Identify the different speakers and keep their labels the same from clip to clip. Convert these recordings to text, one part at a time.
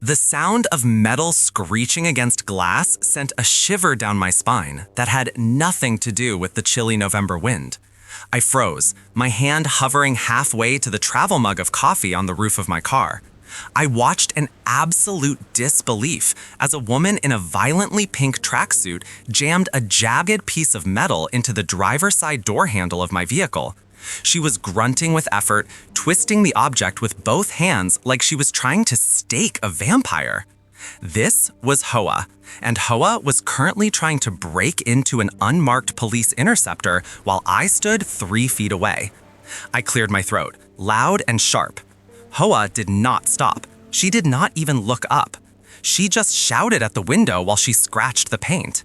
Speaker 1: The sound of metal screeching against glass sent a shiver down my spine that had nothing to do with the chilly November wind. I froze, my hand hovering halfway to the travel mug of coffee on the roof of my car. I watched in absolute disbelief as a woman in a violently pink tracksuit jammed a jagged piece of metal into the driver's side door handle of my vehicle. She was grunting with effort, twisting the object with both hands like she was trying to stake a vampire. This was HOA, and HOA was currently trying to break into an unmarked police interceptor while I stood 3 feet away. I cleared my throat, loud and sharp. HOA did not stop. She did not even look up. She just shouted at the window while she scratched the paint.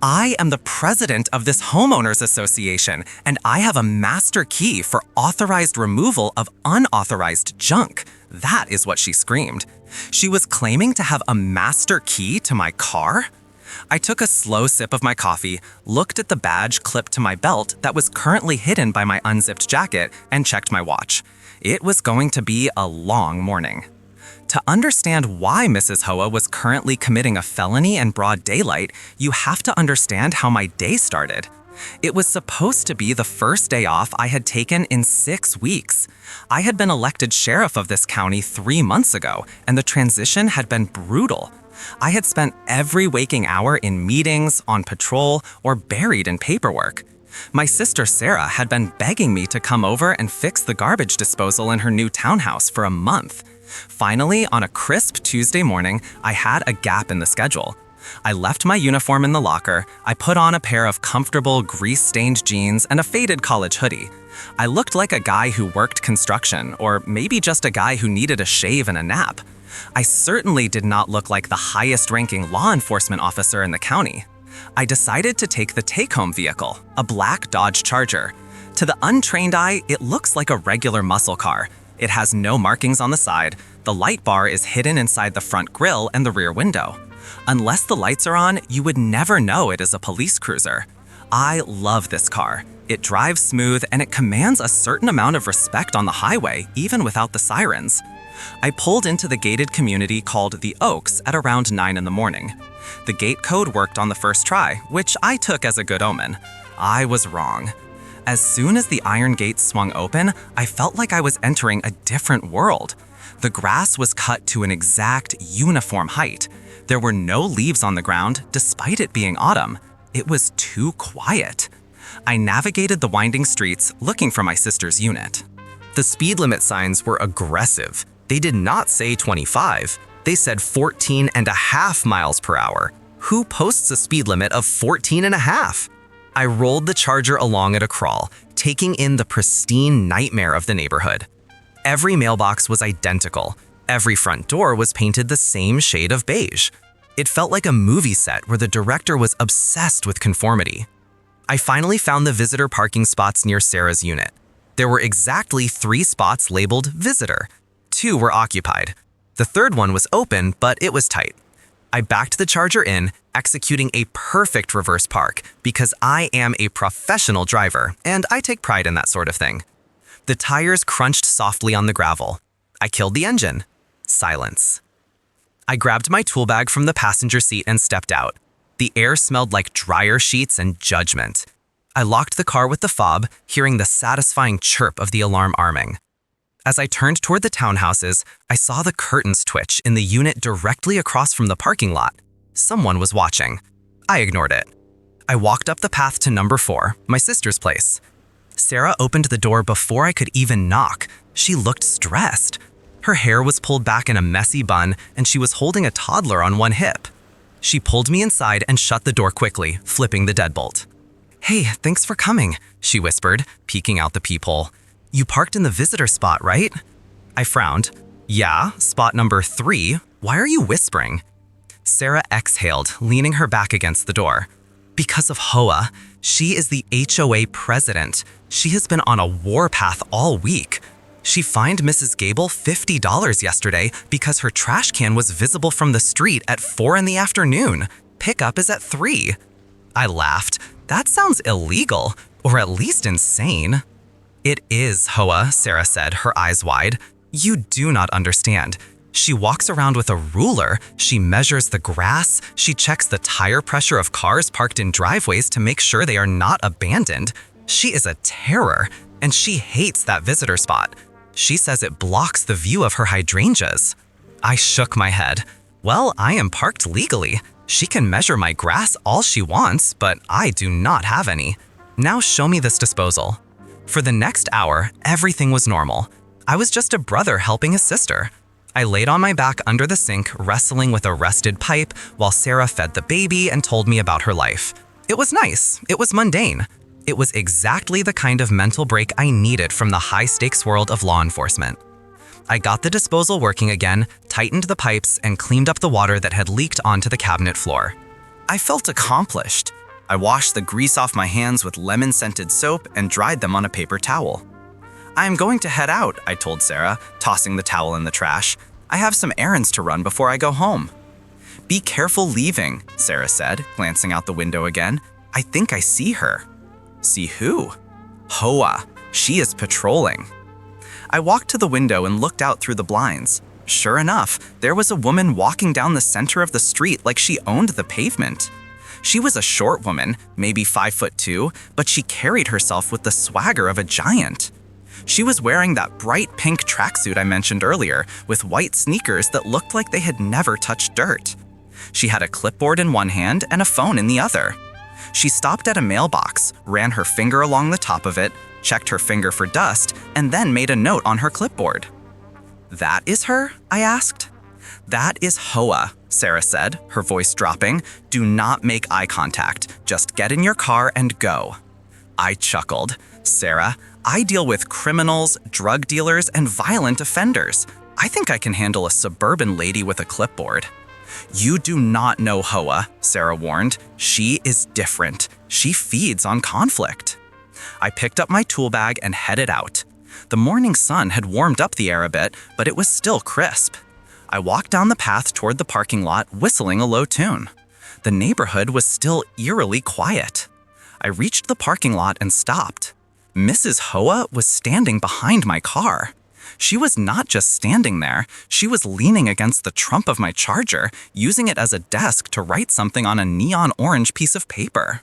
Speaker 1: I am the president of this homeowners association, and I have a master key for authorized removal of unauthorized junk. That is what she screamed. She was claiming to have a master key to my car? I took a slow sip of my coffee, looked at the badge clipped to my belt that was currently hidden by my unzipped jacket, and checked my watch. It was going to be a long morning. To understand why Mrs. HOA was currently committing a felony in broad daylight, you have to understand how my day started. It was supposed to be the first day off I had taken in 6 weeks. I had been elected sheriff of this county 3 months ago, and the transition had been brutal. I had spent every waking hour in meetings, on patrol, or buried in paperwork. My sister Sarah had been begging me to come over and fix the garbage disposal in her new townhouse for a month. Finally, on a crisp Tuesday morning, I had a gap in the schedule. I left my uniform in the locker, I put on a pair of comfortable, grease-stained jeans and a faded college hoodie. I looked like a guy who worked construction, or maybe just a guy who needed a shave and a nap. I certainly did not look like the highest-ranking law enforcement officer in the county. I decided to take the take-home vehicle, a black Dodge Charger. To the untrained eye, it looks like a regular muscle car. It has no markings on the side, the light bar is hidden inside the front grille and the rear window. Unless the lights are on, you would never know it is a police cruiser. I love this car. It drives smooth and it commands a certain amount of respect on the highway, even without the sirens. I pulled into the gated community called the Oaks at around 9 in the morning. The gate code worked on the first try, which I took as a good omen. I was wrong. As soon as the iron gates swung open, I felt like I was entering a different world. The grass was cut to an exact, uniform height. There were no leaves on the ground, despite it being autumn. It was too quiet. I navigated the winding streets, looking for my sister's unit. The speed limit signs were aggressive. They did not say 25. They said 14.5 miles per hour. Who posts a speed limit of 14.5? I rolled the Charger along at a crawl, taking in the pristine nightmare of the neighborhood. Every mailbox was identical. Every front door was painted the same shade of beige. It felt like a movie set where the director was obsessed with conformity. I finally found the visitor parking spots near Sarah's unit. There were exactly 3 spots labeled visitor. 2 were occupied. The third one was open, but it was tight. I backed the Charger in, executing a perfect reverse park because I am a professional driver and I take pride in that sort of thing. The tires crunched softly on the gravel. I killed the engine. Silence. I grabbed my tool bag from the passenger seat and stepped out. The air smelled like dryer sheets and judgment. I locked the car with the fob, hearing the satisfying chirp of the alarm arming. As I turned toward the townhouses, I saw the curtains twitch in the unit directly across from the parking lot. Someone was watching. I ignored it. I walked up the path to number 4, my sister's place. Sarah opened the door before I could even knock. She looked stressed. Her hair was pulled back in a messy bun, and she was holding a toddler on one hip. She pulled me inside and shut the door quickly, flipping the deadbolt. "Hey, thanks for coming," she whispered, peeking out the peephole. "You parked in the visitor spot, right?" I frowned. "Yeah, spot number 3. Why are you whispering?" Sarah exhaled, leaning her back against the door. "Because of HOA. She is the HOA President. She has been on a warpath all week. She fined Mrs. Gable $50 yesterday because her trash can was visible from the street at 4 in the afternoon. Pickup is at 3. I laughed. That sounds illegal, or at least insane. "It is, HOA," Sarah said, her eyes wide. "You do not understand. She walks around with a ruler, she measures the grass, she checks the tire pressure of cars parked in driveways to make sure they are not abandoned. She is a terror, and she hates that visitor spot. She says it blocks the view of her hydrangeas. I shook my head. Well, I am parked legally. She can measure my grass all she wants, but I do not have any. Now show me this disposal. For the next hour, everything was normal. I was just a brother helping his sister. I laid on my back under the sink, wrestling with a rusted pipe, while Sarah fed the baby and told me about her life. It was nice. It was mundane. It was exactly the kind of mental break I needed from the high-stakes world of law enforcement. I got the disposal working again, tightened the pipes, and cleaned up the water that had leaked onto the cabinet floor. I felt accomplished. I washed the grease off my hands with lemon-scented soap and dried them on a paper towel. I am going to head out, I told Sarah, tossing the towel in the trash. I have some errands to run before I go home. Be careful leaving, Sarah said, glancing out the window again. I think I see her. See who? HOA. She is patrolling. I walked to the window and looked out through the blinds. Sure enough, there was a woman walking down the center of the street like she owned the pavement. She was a short woman, maybe 5'2", but she carried herself with the swagger of a giant. She was wearing that bright pink tracksuit I mentioned earlier, with white sneakers that looked like they had never touched dirt. She had a clipboard in one hand and a phone in the other. She stopped at a mailbox, ran her finger along the top of it, checked her finger for dust, and then made a note on her clipboard. That is her? I asked. That is HOA, Sarah said, her voice dropping. Do not make eye contact. Just get in your car and go. I chuckled. Sarah, I deal with criminals, drug dealers, and violent offenders. I think I can handle a suburban lady with a clipboard. You do not know HOA, Sarah warned. She is different. She feeds on conflict. I picked up my tool bag and headed out. The morning sun had warmed up the air a bit, but it was still crisp. I walked down the path toward the parking lot, whistling a low tune. The neighborhood was still eerily quiet. I reached the parking lot and stopped. Mrs. HOA was standing behind my car. She was not just standing there, she was leaning against the trunk of my Charger, using it as a desk to write something on a neon orange piece of paper.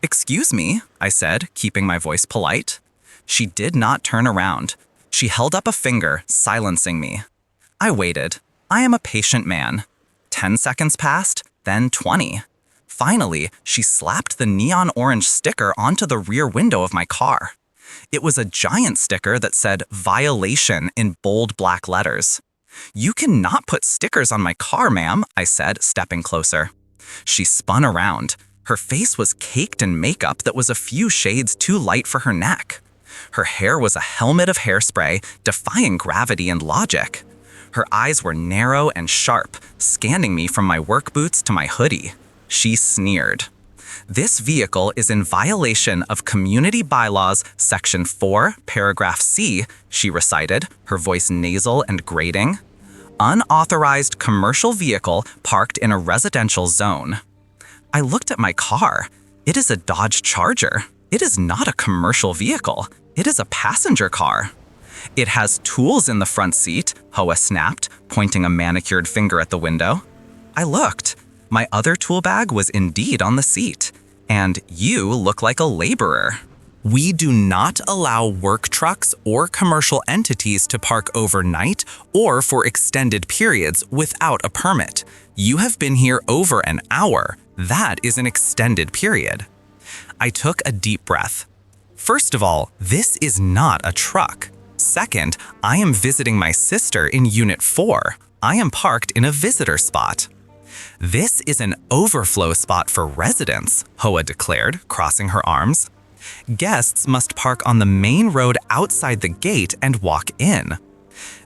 Speaker 1: Excuse me, I said, keeping my voice polite. She did not turn around. She held up a finger, silencing me. I waited. I am a patient man. 10 seconds passed, then 20. Finally, she slapped the neon orange sticker onto the rear window of my car. It was a giant sticker that said "Violation" in bold black letters. You cannot put stickers on my car, ma'am, I said, stepping closer. She spun around. Her face was caked in makeup that was a few shades too light for her neck. Her hair was a helmet of hairspray, defying gravity and logic. Her eyes were narrow and sharp, scanning me from my work boots to my hoodie. She sneered. This vehicle is in violation of Community Bylaws Section 4, Paragraph C, she recited, her voice nasal and grating. Unauthorized commercial vehicle parked in a residential zone. I looked at my car. It is a Dodge Charger. It is not a commercial vehicle. It is a passenger car. It has tools in the front seat, HOA snapped, pointing a manicured finger at the window. I looked. My other tool bag was indeed on the seat. And you look like a laborer. We do not allow work trucks or commercial entities to park overnight or for extended periods without a permit. You have been here over an hour. That is an extended period. I took a deep breath. First of all, this is not a truck. Second, I am visiting my sister in Unit 4. I am parked in a visitor spot. This is an overflow spot for residents, HOA declared, crossing her arms. Guests must park on the main road outside the gate and walk in.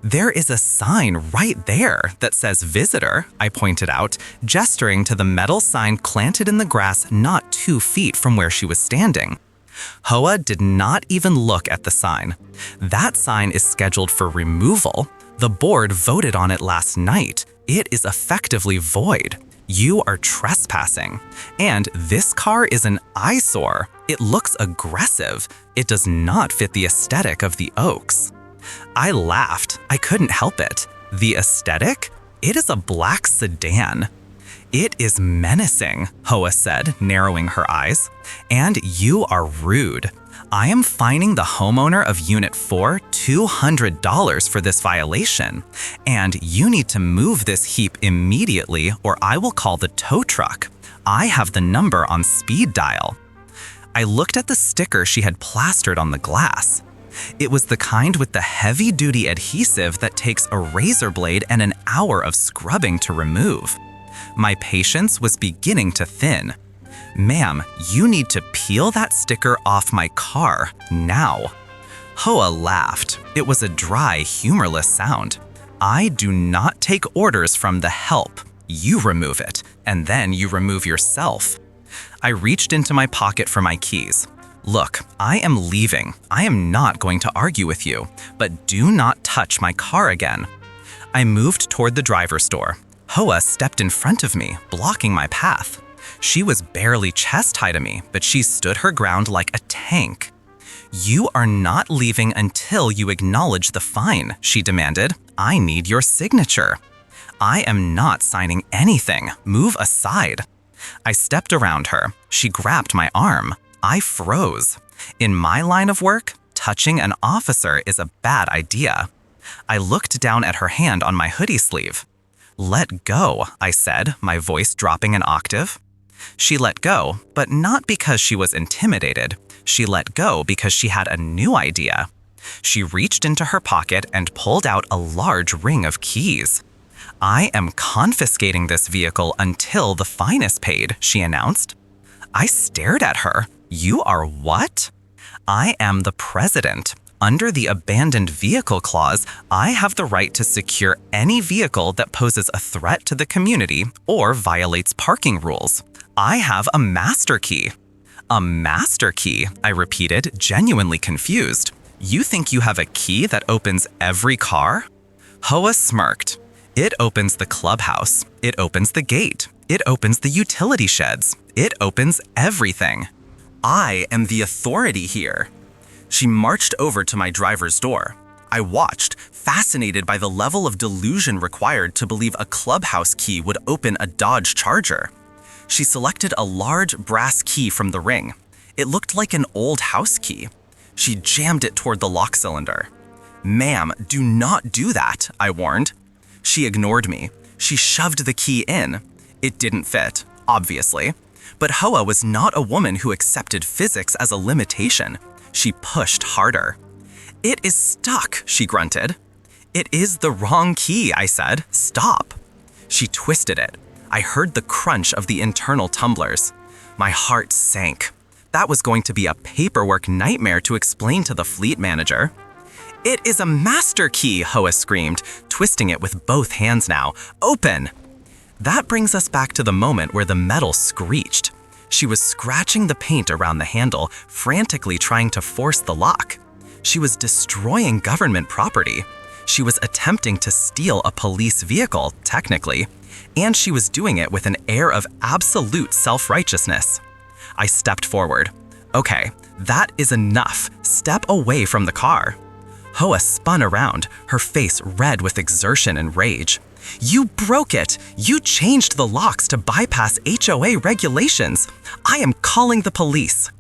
Speaker 1: There is a sign right there that says visitor, I pointed out, gesturing to the metal sign planted in the grass not 2 feet from where she was standing. HOA did not even look at the sign. That sign is scheduled for removal. The board voted on it last night. It is effectively void. You are trespassing. And this car is an eyesore. It looks aggressive. It does not fit the aesthetic of the Oaks. I laughed. I couldn't help it. The aesthetic? It is a black sedan. It is menacing, Hoa said, narrowing her eyes. And you are rude. I am fining the homeowner of Unit 4 $200 for this violation. And you need to move this heap immediately or I will call the tow truck. I have the number on speed dial. I looked at the sticker she had plastered on the glass. It was the kind with the heavy-duty adhesive that takes a razor blade and an hour of scrubbing to remove. My patience was beginning to thin. Ma'am, you need to peel that sticker off my car now. Hoa laughed. It was a dry, humorless sound. I do not take orders from the help. You remove it, and then you remove yourself. I reached into my pocket for my keys. Look, I am leaving. I am not going to argue with you, but do not touch my car again. I moved toward the driver's door. Hoa stepped in front of me, blocking my path. She was barely chest-high to me, but she stood her ground like a tank. You are not leaving until you acknowledge the fine, she demanded. I need your signature. I am not signing anything. Move aside. I stepped around her. She grabbed my arm. I froze. In my line of work, touching an officer is a bad idea. I looked down at her hand on my hoodie sleeve. Let go, I said, my voice dropping an octave. She let go, but not because she was intimidated. She let go because she had a new idea. She reached into her pocket and pulled out a large ring of keys. I am confiscating this vehicle until the fine is paid, she announced. I stared at her. You are what? I am the president. Under the abandoned vehicle clause, I have the right to secure any vehicle that poses a threat to the community or violates parking rules. I have a master key. A master key, I repeated, genuinely confused. You think you have a key that opens every car? Hoa smirked. It opens the clubhouse. It opens the gate. It opens the utility sheds. It opens everything. I am the authority here. She marched over to my driver's door. I watched, fascinated by the level of delusion required to believe a clubhouse key would open a Dodge Charger. She selected a large brass key from the ring. It looked like an old house key. She jammed it toward the lock cylinder. Ma'am, do not do that, I warned. She ignored me. She shoved the key in. It didn't fit, obviously. But Hoa was not a woman who accepted physics as a limitation. She pushed harder. It is stuck, she grunted. It is the wrong key, I said. Stop. She twisted it. I heard the crunch of the internal tumblers. My heart sank. That was going to be a paperwork nightmare to explain to the fleet manager. It is a master key, Hoa screamed, twisting it with both hands now. Open! That brings us back to the moment where the metal screeched. She was scratching the paint around the handle, frantically trying to force the lock. She was destroying government property. She was attempting to steal a police vehicle, technically, and she was doing it with an air of absolute self-righteousness. I stepped forward. Okay, that is enough. Step away from the car. Hoa spun around, her face red with exertion and rage. You broke it! You changed the locks to bypass HOA regulations! I am calling the police!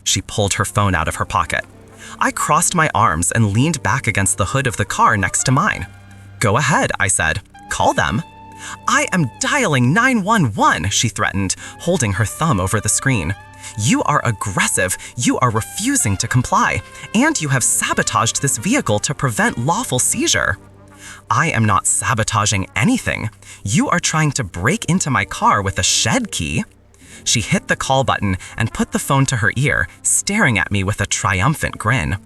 Speaker 1: She pulled her phone out of her pocket. I crossed my arms and leaned back against the hood of the car next to mine. Go ahead, I said. Call them. I am dialing 911, she threatened, holding her thumb over the screen. You are aggressive, you are refusing to comply, and you have sabotaged this vehicle to prevent lawful seizure. I am not sabotaging anything. You are trying to break into my car with a shed key. She hit the call button and put the phone to her ear, staring at me with a triumphant grin.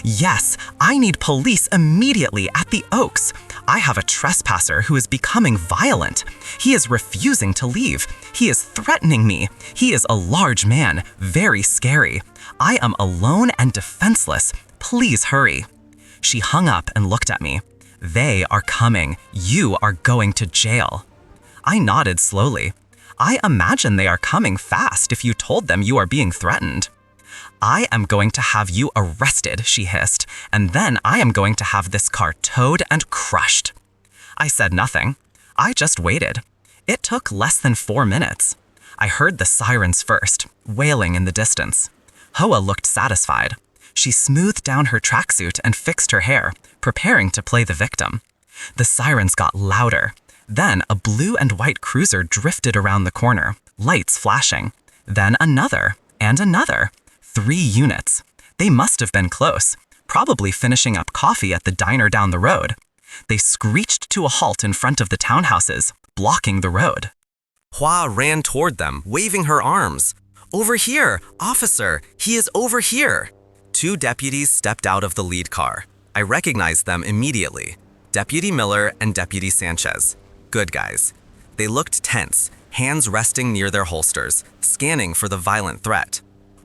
Speaker 1: Yes, I need police immediately at the Oaks. I have a trespasser who is becoming violent. He is refusing to leave. He is threatening me. He is a large man, very scary. I am alone and defenseless. Please hurry. She hung up and looked at me. They are coming. You are going to jail. I nodded slowly. I imagine they are coming fast if you told them you are being threatened. I am going to have you arrested, she hissed, and then I am going to have this car towed and crushed. I said nothing. I just waited. It took less than 4 minutes. I heard the sirens first, wailing in the distance. Hoa looked satisfied. She smoothed down her tracksuit and fixed her hair, preparing to play the victim. The sirens got louder. Then a blue and white cruiser drifted around the corner, lights flashing. Then another, and another. 3 units. They must have been close, probably finishing up coffee at the diner down the road. They screeched to a halt in front of the townhouses, blocking the road. Hoa ran toward them, waving her arms. "Over here, officer, he is over here." 2 deputies stepped out of the lead car. I recognized them immediately. Deputy Miller and Deputy Sanchez. Good guys. They looked tense, hands resting near their holsters, scanning for the violent threat.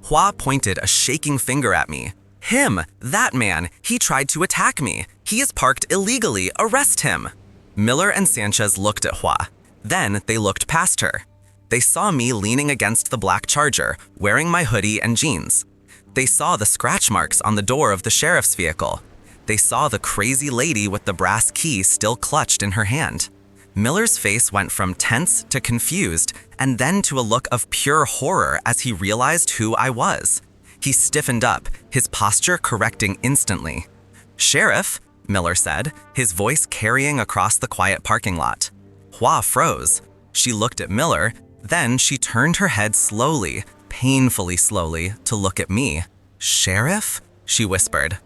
Speaker 1: Hoa pointed a shaking finger at me. "Him, that man, he tried to attack me. He is parked illegally, arrest him." Miller and Sanchez looked at Hoa. Then they looked past her. They saw me leaning against the black Charger, wearing my hoodie and jeans. They saw the scratch marks on the door of the sheriff's vehicle. They saw the crazy lady with the brass key still clutched in her hand. Miller's face went from tense to confused, and then to a look of pure horror as he realized who I was. He stiffened up, his posture correcting instantly. "Sheriff," Miller said, his voice carrying across the quiet parking lot. Hoa froze. She looked at Miller, then she turned her head slowly, painfully slowly, to look at me. "Sheriff?" she whispered.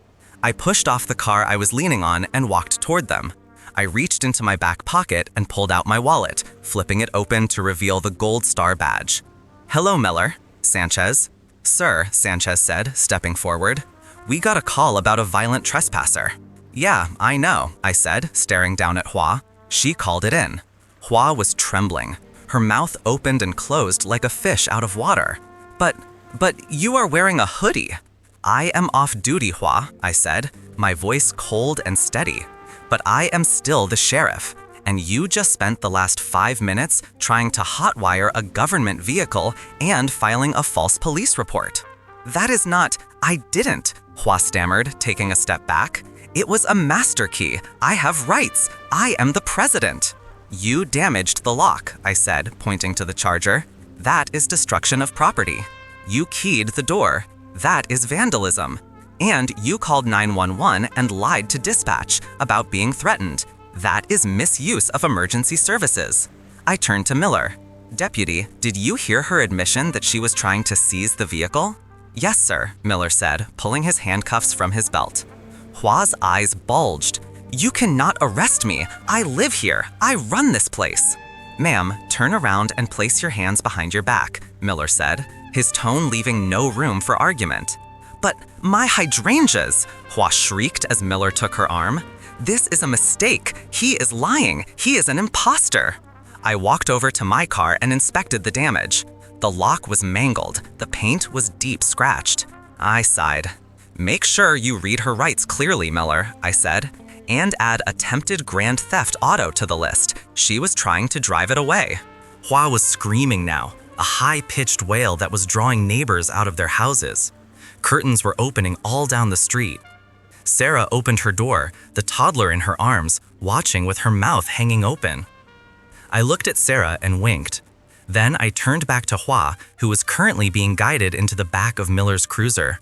Speaker 1: I pushed off the car I was leaning on and walked toward them. I reached into my back pocket and pulled out my wallet, flipping it open to reveal the gold star badge. "Hello, Miller." "Sanchez." "Sir," Sanchez said, stepping forward. "We got a call about a violent trespasser." "Yeah, I know," I said, staring down at Hoa. She called it in. Hoa was trembling. Her mouth opened and closed like a fish out of water. But you are wearing a hoodie." "I am off duty, Hoa," I said, my voice cold and steady. "But I am still the sheriff, and you just spent the last 5 minutes trying to hotwire a government vehicle and filing a false police report." "That is not—" "I didn't," Hoa stammered, taking a step back. "It was a master key. I have rights. I am the president." "You damaged the lock," I said, pointing to the Charger. "That is destruction of property. You keyed the door. That is vandalism. And you called 911 and lied to dispatch about being threatened. That is misuse of emergency services." I turned to Miller. "Deputy, did you hear her admission that she was trying to seize the vehicle?" "Yes, sir," Miller said, pulling his handcuffs from his belt. Hua's eyes bulged. "You cannot arrest me. I live here. I run this place." "Ma'am, turn around and place your hands behind your back," Miller said, his tone leaving no room for argument. "But my hydrangeas!" Hua shrieked as Miller took her arm. "This is a mistake. He is lying. He is an imposter." I walked over to my car and inspected the damage. The lock was mangled. The paint was deep scratched. I sighed. "Make sure you read her rights clearly, Miller," I said, "and add attempted grand theft auto to the list. She was trying to drive it away." Hua was screaming now, a high-pitched wail that was drawing neighbors out of their houses. Curtains were opening all down the street. Sarah opened her door, the toddler in her arms, watching with her mouth hanging open. I looked at Sarah and winked. Then I turned back to Hua, who was currently being guided into the back of Miller's cruiser.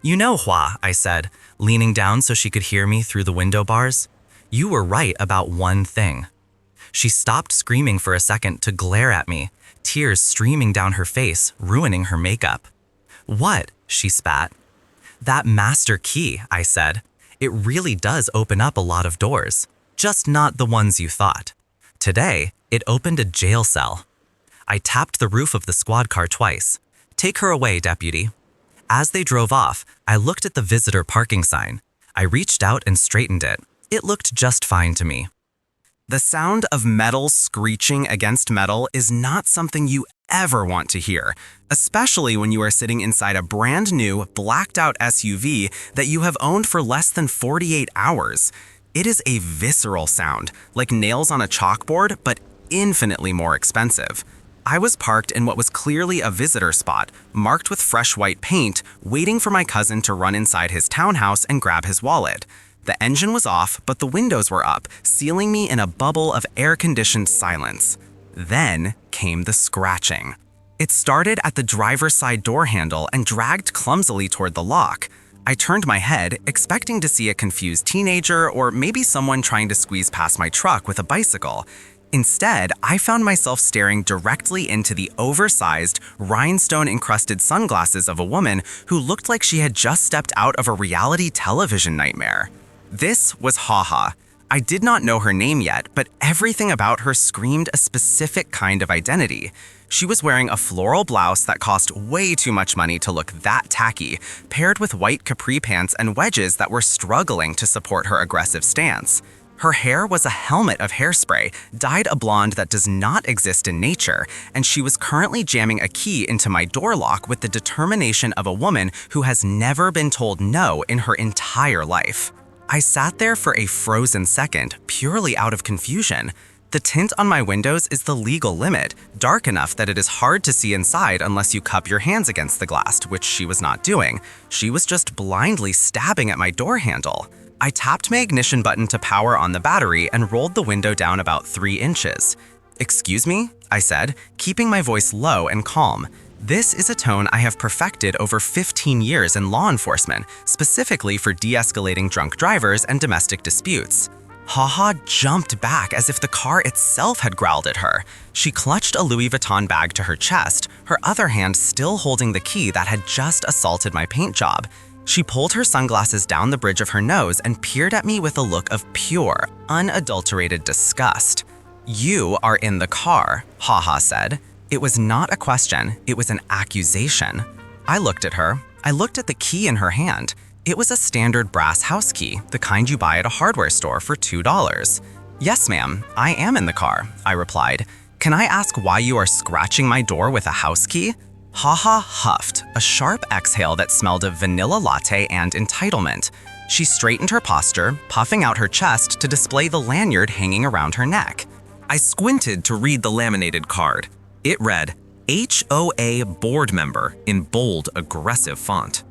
Speaker 1: "You know, Hua," I said, leaning down so she could hear me through the window bars, "you were right about one thing." She stopped screaming for a second to glare at me, tears streaming down her face, ruining her makeup. "What?" she spat. "That master key," I said. "It really does open up a lot of doors, just not the ones you thought. Today, it opened a jail cell." I tapped the roof of the squad car twice. "Take her away, deputy." As they drove off, I looked at the visitor parking sign. I reached out and straightened it. It looked just fine to me. The sound of metal screeching against metal is not something you ever want to hear, especially when you are sitting inside a brand new, blacked out SUV that you have owned for less than 48 hours. It is a visceral sound, like nails on a chalkboard, but infinitely more expensive. I was parked in what was clearly a visitor spot, marked with fresh white paint, waiting for my cousin to run inside his townhouse and grab his wallet. The engine was off, but the windows were up, sealing me in a bubble of air-conditioned silence. Then came the scratching. It started at the driver's side door handle and dragged clumsily toward the lock. I turned my head, expecting to see a confused teenager or maybe someone trying to squeeze past my truck with a bicycle. Instead, I found myself staring directly into the oversized, rhinestone-encrusted sunglasses of a woman who looked like she had just stepped out of a reality television nightmare. This was HOA. I did not know her name yet, but everything about her screamed a specific kind of identity. She was wearing a floral blouse that cost way too much money to look that tacky, paired with white capri pants and wedges that were struggling to support her aggressive stance. Her hair was a helmet of hairspray, dyed a blonde that does not exist in nature, and she was currently jamming a key into my door lock with the determination of a woman who has never been told no in her entire life. I sat there for a frozen second, purely out of confusion. The tint on my windows is the legal limit, dark enough that it is hard to see inside unless you cup your hands against the glass, which she was not doing. She was just blindly stabbing at my door handle. I tapped my ignition button to power on the battery and rolled the window down about 3 inches. "Excuse me?" I said, keeping my voice low and calm. This is a tone I have perfected over 15 years in law enforcement, specifically for de-escalating drunk drivers and domestic disputes. HOA jumped back as if the car itself had growled at her. She clutched a Louis Vuitton bag to her chest, her other hand still holding the key that had just assaulted my paint job. She pulled her sunglasses down the bridge of her nose and peered at me with a look of pure, unadulterated disgust. "You are in the car," HOA said. It was not a question, it was an accusation. I looked at her. I looked at the key in her hand. It was a standard brass house key, the kind you buy at a hardware store for $2. "Yes, ma'am, I am in the car," I replied. "Can I ask why you are scratching my door with a house key?" HOA huffed, a sharp exhale that smelled of vanilla latte and entitlement. She straightened her posture, puffing out her chest to display the lanyard hanging around her neck. I squinted to read the laminated card. It read, HOA Board Member in bold, aggressive font.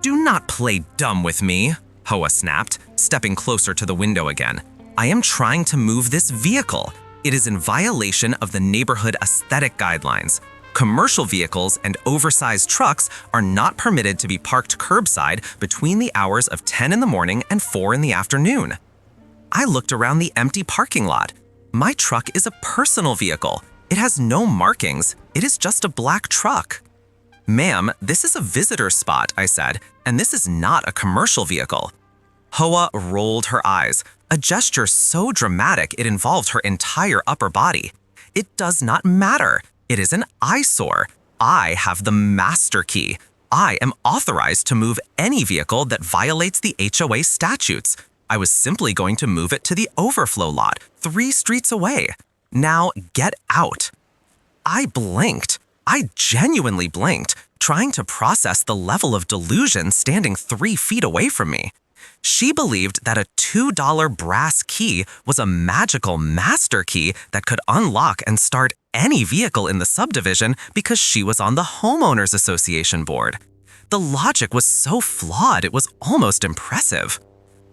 Speaker 1: "Do not play dumb with me," HOA snapped, stepping closer to the window again. "I am trying to move this vehicle. It is in violation of the neighborhood aesthetic guidelines. Commercial vehicles and oversized trucks are not permitted to be parked curbside between the hours of 10 in the morning and 4 in the afternoon." I looked around the empty parking lot. My truck is a personal vehicle. It has no markings. It is just a black truck. "Ma'am, this is a visitor spot," I said, "and this is not a commercial vehicle." HOA rolled her eyes, a gesture so dramatic it involved her entire upper body. "It does not matter. It is an eyesore. I have the master key. I am authorized to move any vehicle that violates the HOA statutes. I was simply going to move it to the overflow lot 3 streets away. Now get out." I blinked. I genuinely blinked, trying to process the level of delusion standing 3 feet away from me. She believed that a $2 brass key was a magical master key that could unlock and start any vehicle in the subdivision because she was on the homeowners association board. The logic was so flawed it was almost impressive.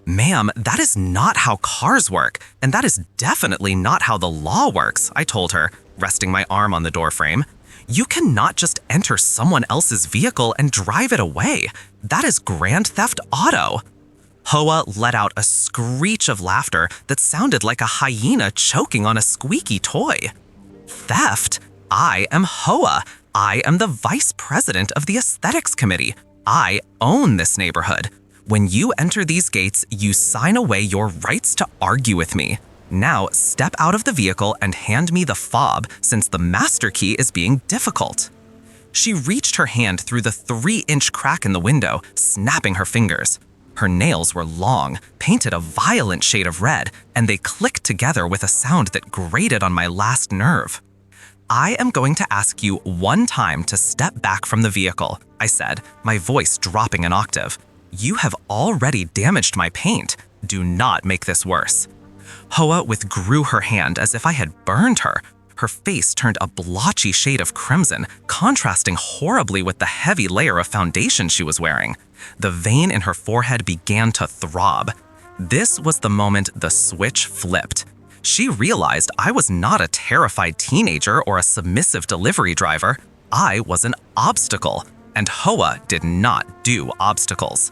Speaker 1: "Ma'am, that is not how cars work, and that is definitely not how the law works," I told her, resting my arm on the doorframe. "You cannot just enter someone else's vehicle and drive it away. That is grand theft auto." HOA let out a screech of laughter that sounded like a hyena choking on a squeaky toy. "Theft? I am HOA. I am the vice president of the aesthetics committee. I own this neighborhood. When you enter these gates, you sign away your rights to argue with me. Now step out of the vehicle and hand me the fob since the master key is being difficult." She reached her hand through the 3-inch crack in the window, snapping her fingers. Her nails were long, painted a violent shade of red, and they clicked together with a sound that grated on my last nerve. "I am going to ask you one time to step back from the vehicle," I said, my voice dropping an octave. "You have already damaged my paint. Do not make this worse." HOA withdrew her hand as if I had burned her. Her face turned a blotchy shade of crimson, contrasting horribly with the heavy layer of foundation she was wearing. The vein in her forehead began to throb. This was the moment the switch flipped. She realized I was not a terrified teenager or a submissive delivery driver. I was an obstacle, and HOA did not do obstacles.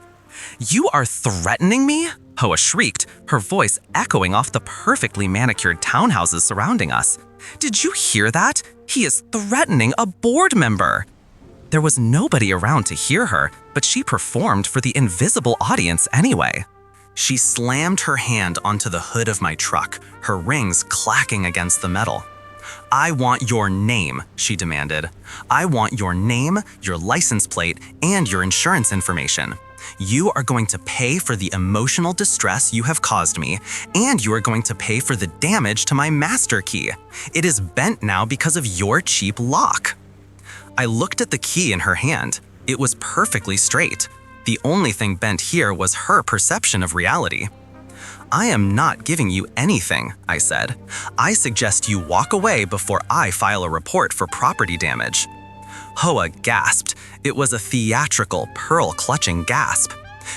Speaker 1: "You are threatening me?" HOA shrieked, her voice echoing off the perfectly manicured townhouses surrounding us. "Did you hear that? He is threatening a board member." There was nobody around to hear her, but she performed for the invisible audience anyway. She slammed her hand onto the hood of my truck, her rings clacking against the metal. "I want your name," she demanded. "I want your name, your license plate, and your insurance information. You are going to pay for the emotional distress you have caused me, and you are going to pay for the damage to my master key. It is bent now because of your cheap lock." I looked at the key in her hand. It was perfectly straight. The only thing bent here was her perception of reality. "I am not giving you anything," I said. "I suggest you walk away before I file a report for property damage." HOA gasped. It was a theatrical, pearl-clutching gasp.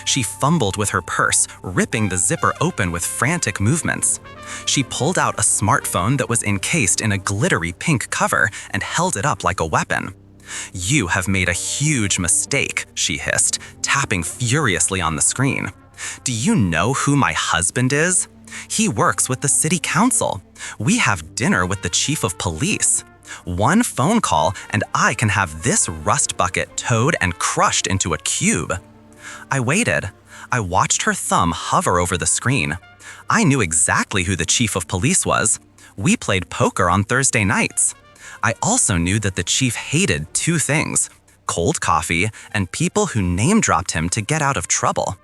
Speaker 1: She fumbled with her purse, ripping the zipper open with frantic movements. She pulled out a smartphone that was encased in a glittery pink cover and held it up like a weapon. "You have made a huge mistake," she hissed, tapping furiously on the screen. "Do you know who my husband is? He works with the city council. We have dinner with the chief of police. One phone call and I can have this rust bucket towed and crushed into a cube." I waited. I watched her thumb hover over the screen. I knew exactly who the chief of police was. We played poker on Thursday nights. I also knew that the chief hated two things: cold coffee and people who name-dropped him to get out of trouble.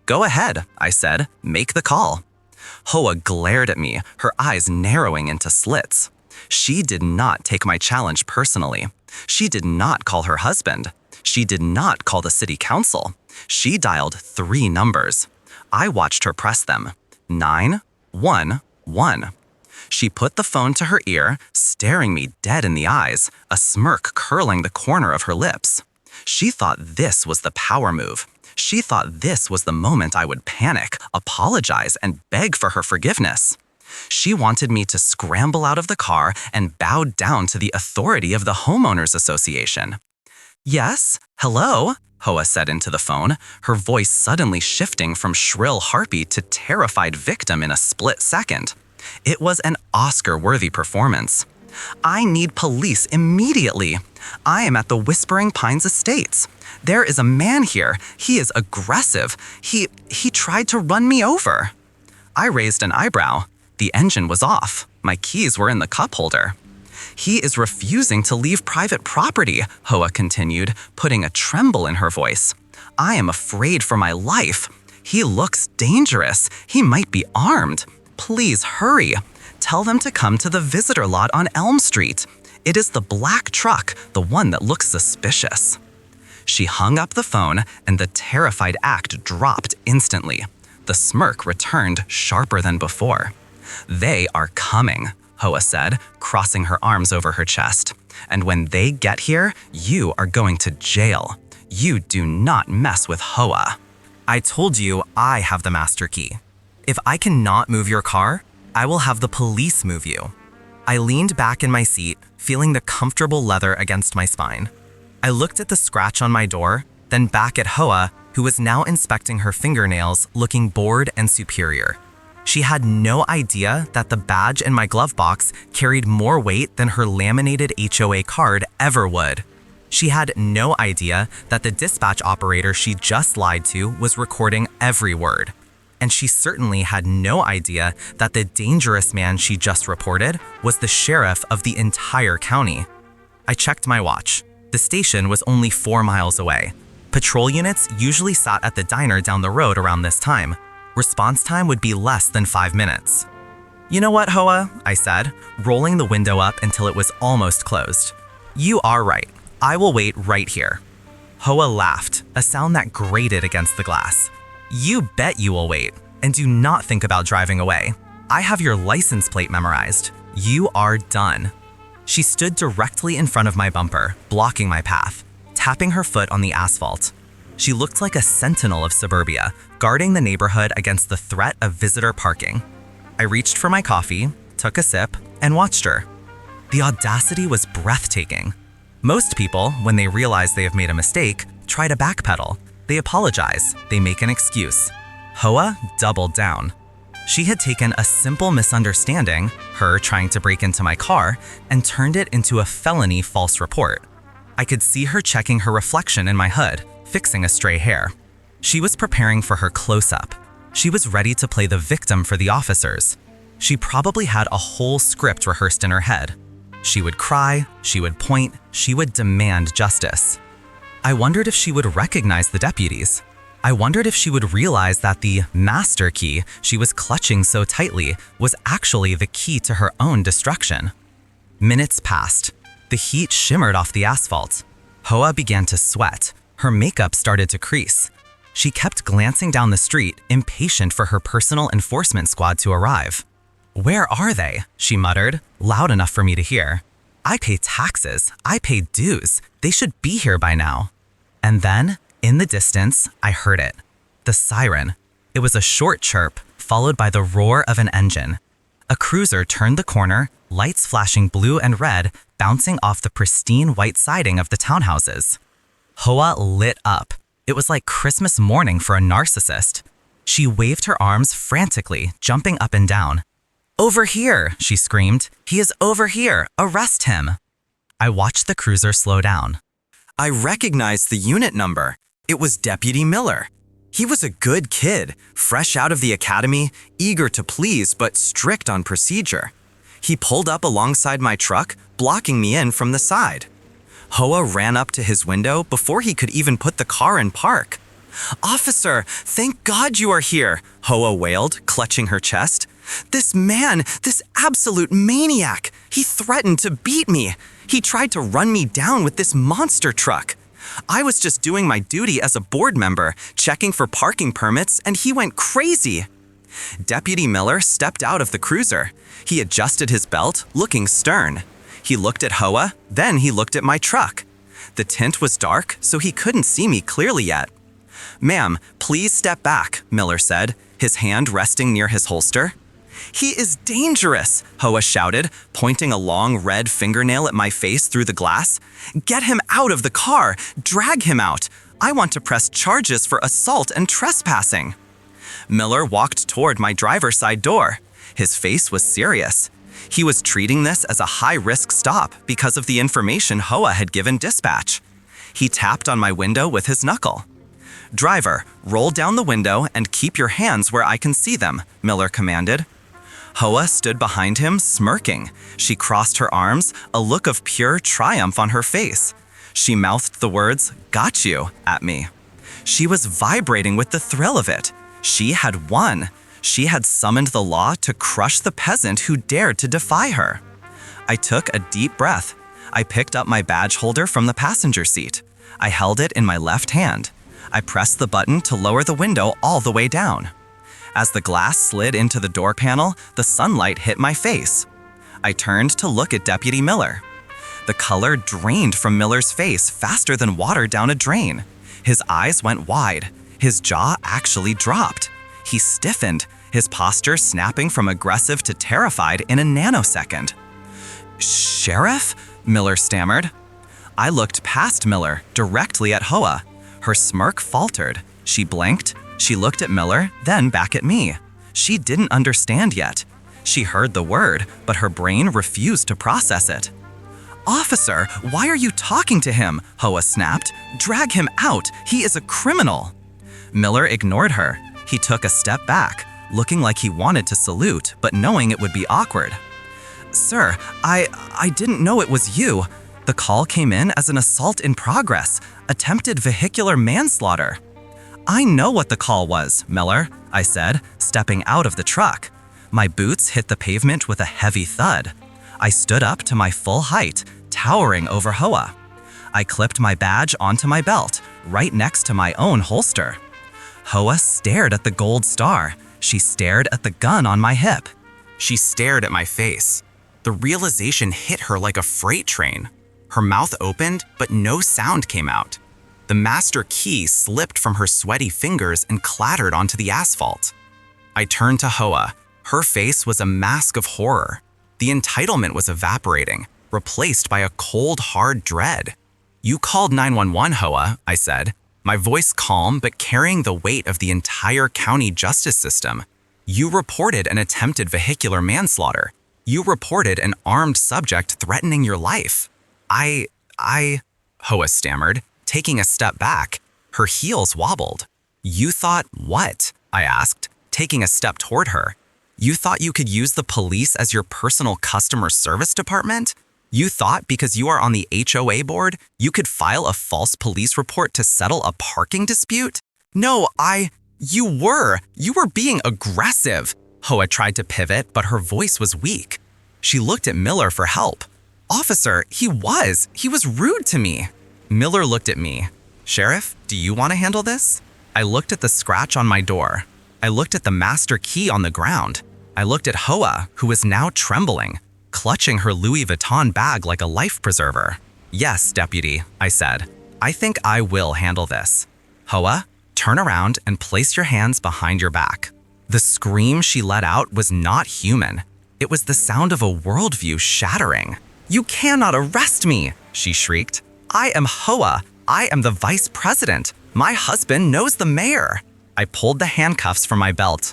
Speaker 1: "Go ahead," I said. "Make the call." HOA glared at me, her eyes narrowing into slits. She did not take my challenge personally. She did not call her husband. She did not call the city council. She dialed 3 numbers. I watched her press them. 911. She put the phone to her ear, staring me dead in the eyes, a smirk curling the corner of her lips. She thought this was the power move. She thought this was the moment I would panic, apologize, and beg for her forgiveness. She wanted me to scramble out of the car and bow down to the authority of the homeowners association. "Yes, hello," HOA said into the phone, her voice suddenly shifting from shrill harpy to terrified victim in a split second. It was an Oscar-worthy performance. "I need police immediately. I am at the Whispering Pines Estates. There is a man here. He is aggressive. He tried to run me over." I raised an eyebrow. The engine was off. My keys were in the cup holder. "He is refusing to leave private property," HOA continued, putting a tremble in her voice. "I am afraid for my life. He looks dangerous. He might be armed. Please hurry. Tell them to come to the visitor lot on Elm Street. It is the black truck, the one that looks suspicious." She hung up the phone, and the terrified act dropped instantly. The smirk returned sharper than before. "They are coming," HOA said, crossing her arms over her chest. "And when they get here, you are going to jail. You do not mess with HOA. I told you I have the master key. If I cannot move your car, I will have the police move you." I leaned back in my seat, feeling the comfortable leather against my spine. I looked at the scratch on my door, then back at HOA, who was now inspecting her fingernails, looking bored and superior. She had no idea that the badge in my glove box carried more weight than her laminated HOA card ever would. She had no idea that the dispatch operator she just lied to was recording every word. And she certainly had no idea that the dangerous man she just reported was the sheriff of the entire county. I checked my watch. The station was only 4 miles away. Patrol units usually sat at the diner down the road around this time. Response time would be less than 5 minutes. "You know what, HOA?" I said, rolling the window up until it was almost closed. "You are right. I will wait right here." HOA laughed, a sound that grated against the glass. "You bet you will wait, and do not think about driving away. I have your license plate memorized. You are done." She stood directly in front of my bumper, blocking my path, tapping her foot on the asphalt. She looked like a sentinel of suburbia, guarding the neighborhood against the threat of visitor parking. I reached for my coffee, took a sip, and watched her. The audacity was breathtaking. Most people, when they realize they have made a mistake, try to backpedal. They apologize, they make an excuse. HOA doubled down. She had taken a simple misunderstanding, her trying to break into my car, and turned it into a felony false report. I could see her checking her reflection in my hood, fixing a stray hair. She was preparing for her close-up. She was ready to play the victim for the officers. She probably had a whole script rehearsed in her head. She would cry, she would point, she would demand justice. I wondered if she would recognize the deputies. I wondered if she would realize that the master key she was clutching so tightly was actually the key to her own destruction. Minutes passed. The heat shimmered off the asphalt. HOA began to sweat. Her makeup started to crease. She kept glancing down the street, impatient for her personal enforcement squad to arrive. "Where are they?" she muttered, loud enough for me to hear. "I pay taxes. I pay dues. They should be here by now." And then, in the distance, I heard it. The siren. It was a short chirp, followed by the roar of an engine. A cruiser turned the corner, lights flashing blue and red, bouncing off the pristine white siding of the townhouses. HOA lit up. It was like Christmas morning for a narcissist. She waved her arms frantically, jumping up and down. "Over here," she screamed. "He is over here. Arrest him." I watched the cruiser slow down. I recognized the unit number. It was Deputy Miller. He was a good kid, fresh out of the academy, eager to please but strict on procedure. He pulled up alongside my truck, blocking me in from the side. HOA ran up to his window before he could even put the car in park. "Officer, thank God you are here," HOA wailed, clutching her chest. "This man, this absolute maniac, he threatened to beat me. He tried to run me down with this monster truck. I was just doing my duty as a board member, checking for parking permits, and he went crazy." Deputy Miller stepped out of the cruiser. He adjusted his belt, looking stern. He looked at HOA, then he looked at my truck. The tint was dark, so he couldn't see me clearly yet. "Ma'am, please step back," Miller said, his hand resting near his holster. "He is dangerous," HOA shouted, pointing a long red fingernail at my face through the glass. "Get him out of the car! Drag him out! I want to press charges for assault and trespassing." Miller walked toward my driver's side door. His face was serious. He was treating this as a high-risk stop because of the information HOA had given dispatch. He tapped on my window with his knuckle. "Driver, roll down the window and keep your hands where I can see them," Miller commanded. HOA stood behind him, smirking. She crossed her arms, a look of pure triumph on her face. She mouthed the words, "Got you," at me. She was vibrating with the thrill of it. She had won. She had summoned the law to crush the peasant who dared to defy her. I took a deep breath. I picked up my badge holder from the passenger seat. I held it in my left hand. I pressed the button to lower the window all the way down. As the glass slid into the door panel, the sunlight hit my face. I turned to look at Deputy Miller. The color drained from Miller's face faster than water down a drain. His eyes went wide. His jaw actually dropped. He stiffened, his posture snapping from aggressive to terrified in a nanosecond. "Sheriff?" Miller stammered. I looked past Miller, directly at HOA. Her smirk faltered. She blinked. She looked at Miller, then back at me. She didn't understand yet. She heard the word, but her brain refused to process it. "Officer, why are you talking to him?" HOA snapped. "Drag him out. He is a criminal." Miller ignored her. He took a step back, looking like he wanted to salute, but knowing it would be awkward. "Sir, I didn't know it was you. The call came in as an assault in progress, attempted vehicular manslaughter." "I know what the call was, Miller," I said, stepping out of the truck. My boots hit the pavement with a heavy thud. I stood up to my full height, towering over HOA. I clipped my badge onto my belt, right next to my own holster. HOA stared at the gold star. She stared at the gun on my hip. She stared at my face. The realization hit her like a freight train. Her mouth opened, but no sound came out. The master key slipped from her sweaty fingers and clattered onto the asphalt. I turned to Hoa. Her face was a mask of horror. The entitlement was evaporating, replaced by a cold, hard dread. "You called 911, Hoa," I said, my voice calm but carrying the weight of the entire county justice system. "You reported an attempted vehicular manslaughter. You reported an armed subject threatening your life." I, Hoa stammered, taking a step back. Her heels wobbled. "You thought what?" I asked, taking a step toward her. "You thought you could use the police as your personal customer service department? You thought because you are on the HOA board, you could file a false police report to settle a parking dispute? No, you were being aggressive." Hoa tried to pivot, but her voice was weak. She looked at Miller for help. "Officer, he was rude to me." Miller looked at me. "Sheriff, do you want to handle this?" I looked at the scratch on my door. I looked at the master key on the ground. I looked at Hoa, who was now trembling, clutching her Louis Vuitton bag like a life preserver. "Yes, deputy," I said. "I think I will handle this." "Hoa, turn around and place your hands behind your back." The scream she let out was not human. It was the sound of a worldview shattering. "You cannot arrest me," she shrieked. "I am Hoa. I am the vice president. My husband knows the mayor." I pulled the handcuffs from my belt.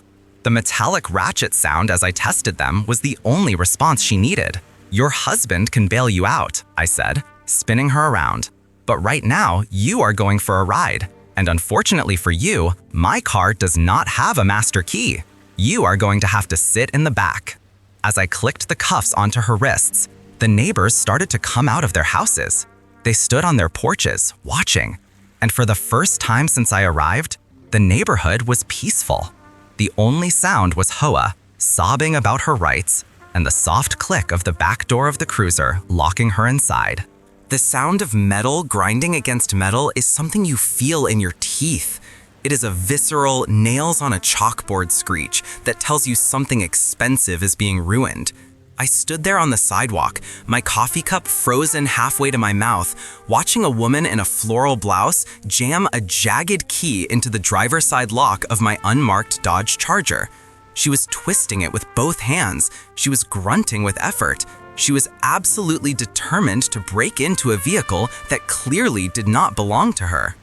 Speaker 1: The metallic ratchet sound as I tested them was the only response she needed. "Your husband can bail you out," I said, spinning her around. "But right now, you are going for a ride. And unfortunately for you, my car does not have a master key. You are going to have to sit in the back." As I clicked the cuffs onto her wrists, the neighbors started to come out of their houses. They stood on their porches, watching. And for the first time since I arrived, the neighborhood was peaceful. The only sound was Hoa, sobbing about her rights, and the soft click of the back door of the cruiser locking her inside. The sound of metal grinding against metal is something you feel in your teeth. It is a visceral, nails on a chalkboard screech that tells you something expensive is being ruined. I stood there on the sidewalk, my coffee cup frozen halfway to my mouth, watching a woman in a floral blouse jam a jagged key into the driver's side lock of my unmarked Dodge Charger. She was twisting it with both hands. She was grunting with effort. She was absolutely determined to break into a vehicle that clearly did not belong to her.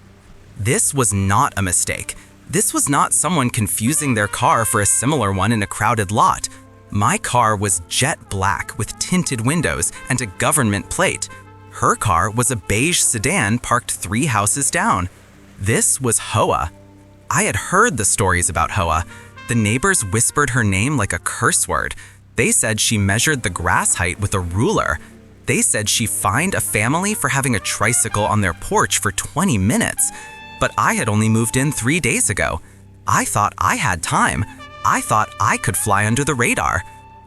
Speaker 1: This was not a mistake. This was not someone confusing their car for a similar one in a crowded lot. My car was jet black with tinted windows and a government plate. Her car was a beige sedan parked 3 houses down. This was Hoa. I had heard the stories about Hoa. The neighbors whispered her name like a curse word. They said she measured the grass height with a ruler. They said she fined a family for having a tricycle on their porch for 20 minutes. But I had only moved in 3 days ago. I thought I had time. I thought I could fly under the radar.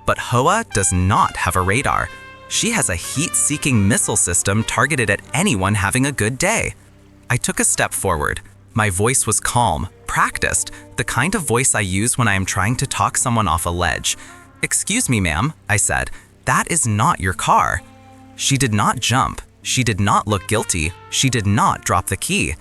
Speaker 1: But Hoa does not have a radar. She has a heat-seeking missile system targeted at anyone having a good day. I took a step forward. My voice was calm, practiced, the kind of voice I use when I am trying to talk someone off a ledge. "Excuse me, ma'am," I said. "That is not your car." She did not jump. She did not look guilty. She did not drop the key.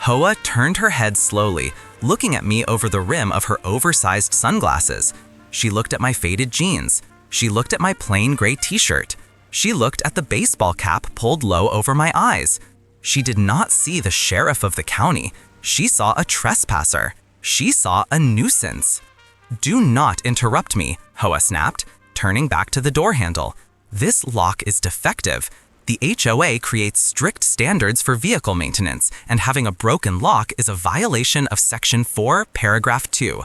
Speaker 1: Hoa turned her head slowly, looking at me over the rim of her oversized sunglasses. She looked at my faded jeans. She looked at my plain gray t-shirt. She looked at the baseball cap pulled low over my eyes. She did not see the sheriff of the county. She saw a trespasser. She saw a nuisance. "Do not interrupt me," Hoa snapped, turning back to the door handle. "This lock is defective. The HOA creates strict standards for vehicle maintenance, and having a broken lock is a violation of Section 4, Paragraph 2.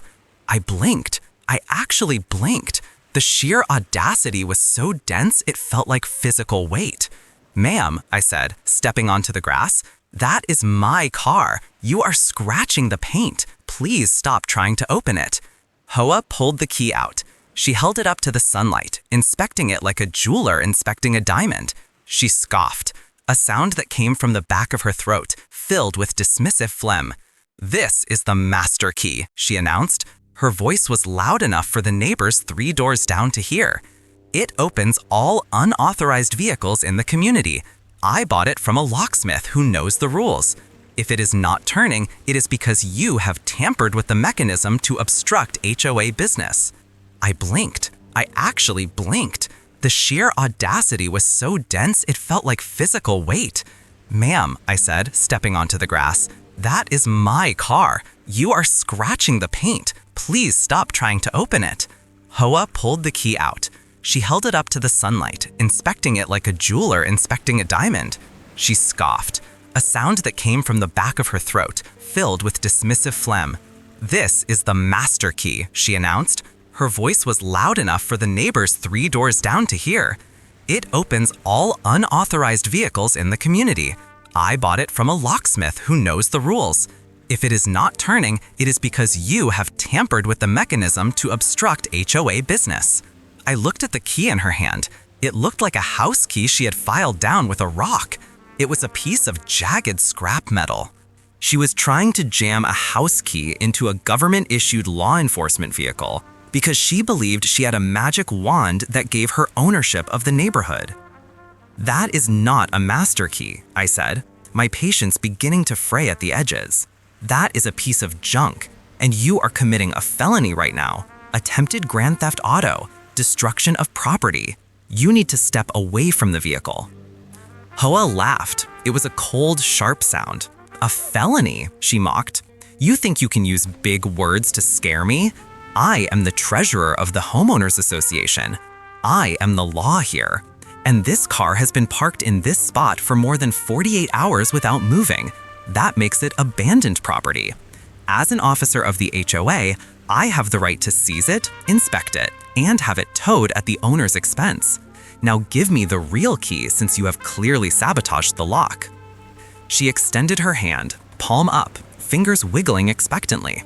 Speaker 1: I blinked. I actually blinked. The sheer audacity was so dense it felt like physical weight. "Ma'am," I said, stepping onto the grass, "that is my car. You are scratching the paint. Please stop trying to open it." Hoa pulled the key out. She held it up to the sunlight, inspecting it like a jeweler inspecting a diamond. She scoffed, a sound that came from the back of her throat, filled with dismissive phlegm. "This is the master key," she announced. Her voice was loud enough for the neighbors 3 doors down to hear. "It opens all unauthorized vehicles in the community. I bought it from a locksmith who knows the rules. If it is not turning, it is because you have tampered with the mechanism to obstruct HOA business. I blinked. I actually blinked. The sheer audacity was so dense it felt like physical weight. "Ma'am," I said, stepping onto the grass, "that is my car. You are scratching the paint. Please stop trying to open it." HOA pulled the key out. She held it up to the sunlight, inspecting it like a jeweler inspecting a diamond. She scoffed, a sound that came from the back of her throat, filled with dismissive phlegm. "This is the master key," she announced. Her voice was loud enough for the neighbors 3 doors down to hear. "It opens all unauthorized vehicles in the community. I bought it from a locksmith who knows the rules. If it is not turning, it is because you have tampered with the mechanism to obstruct HOA business." I looked at the key in her hand. It looked like a house key she had filed down with a rock. It was a piece of jagged scrap metal. She was trying to jam a house key into a government-issued law enforcement vehicle because she believed she had a magic wand that gave her ownership of the neighborhood. "That is not a master key," I said, my patience beginning to fray at the edges. "That is a piece of junk, and you are committing a felony right now. Attempted grand theft auto, destruction of property. You need to step away from the vehicle." HOA laughed. It was a cold, sharp sound. "A felony," she mocked. "You think you can use big words to scare me? I am the treasurer of the Homeowners Association. I am the law here. And this car has been parked in this spot for more than 48 hours without moving. That makes it abandoned property. As an officer of the HOA, I have the right to seize it, inspect it, and have it towed at the owner's expense. Now give me the real key since you have clearly sabotaged the lock." She extended her hand, palm up, fingers wiggling expectantly.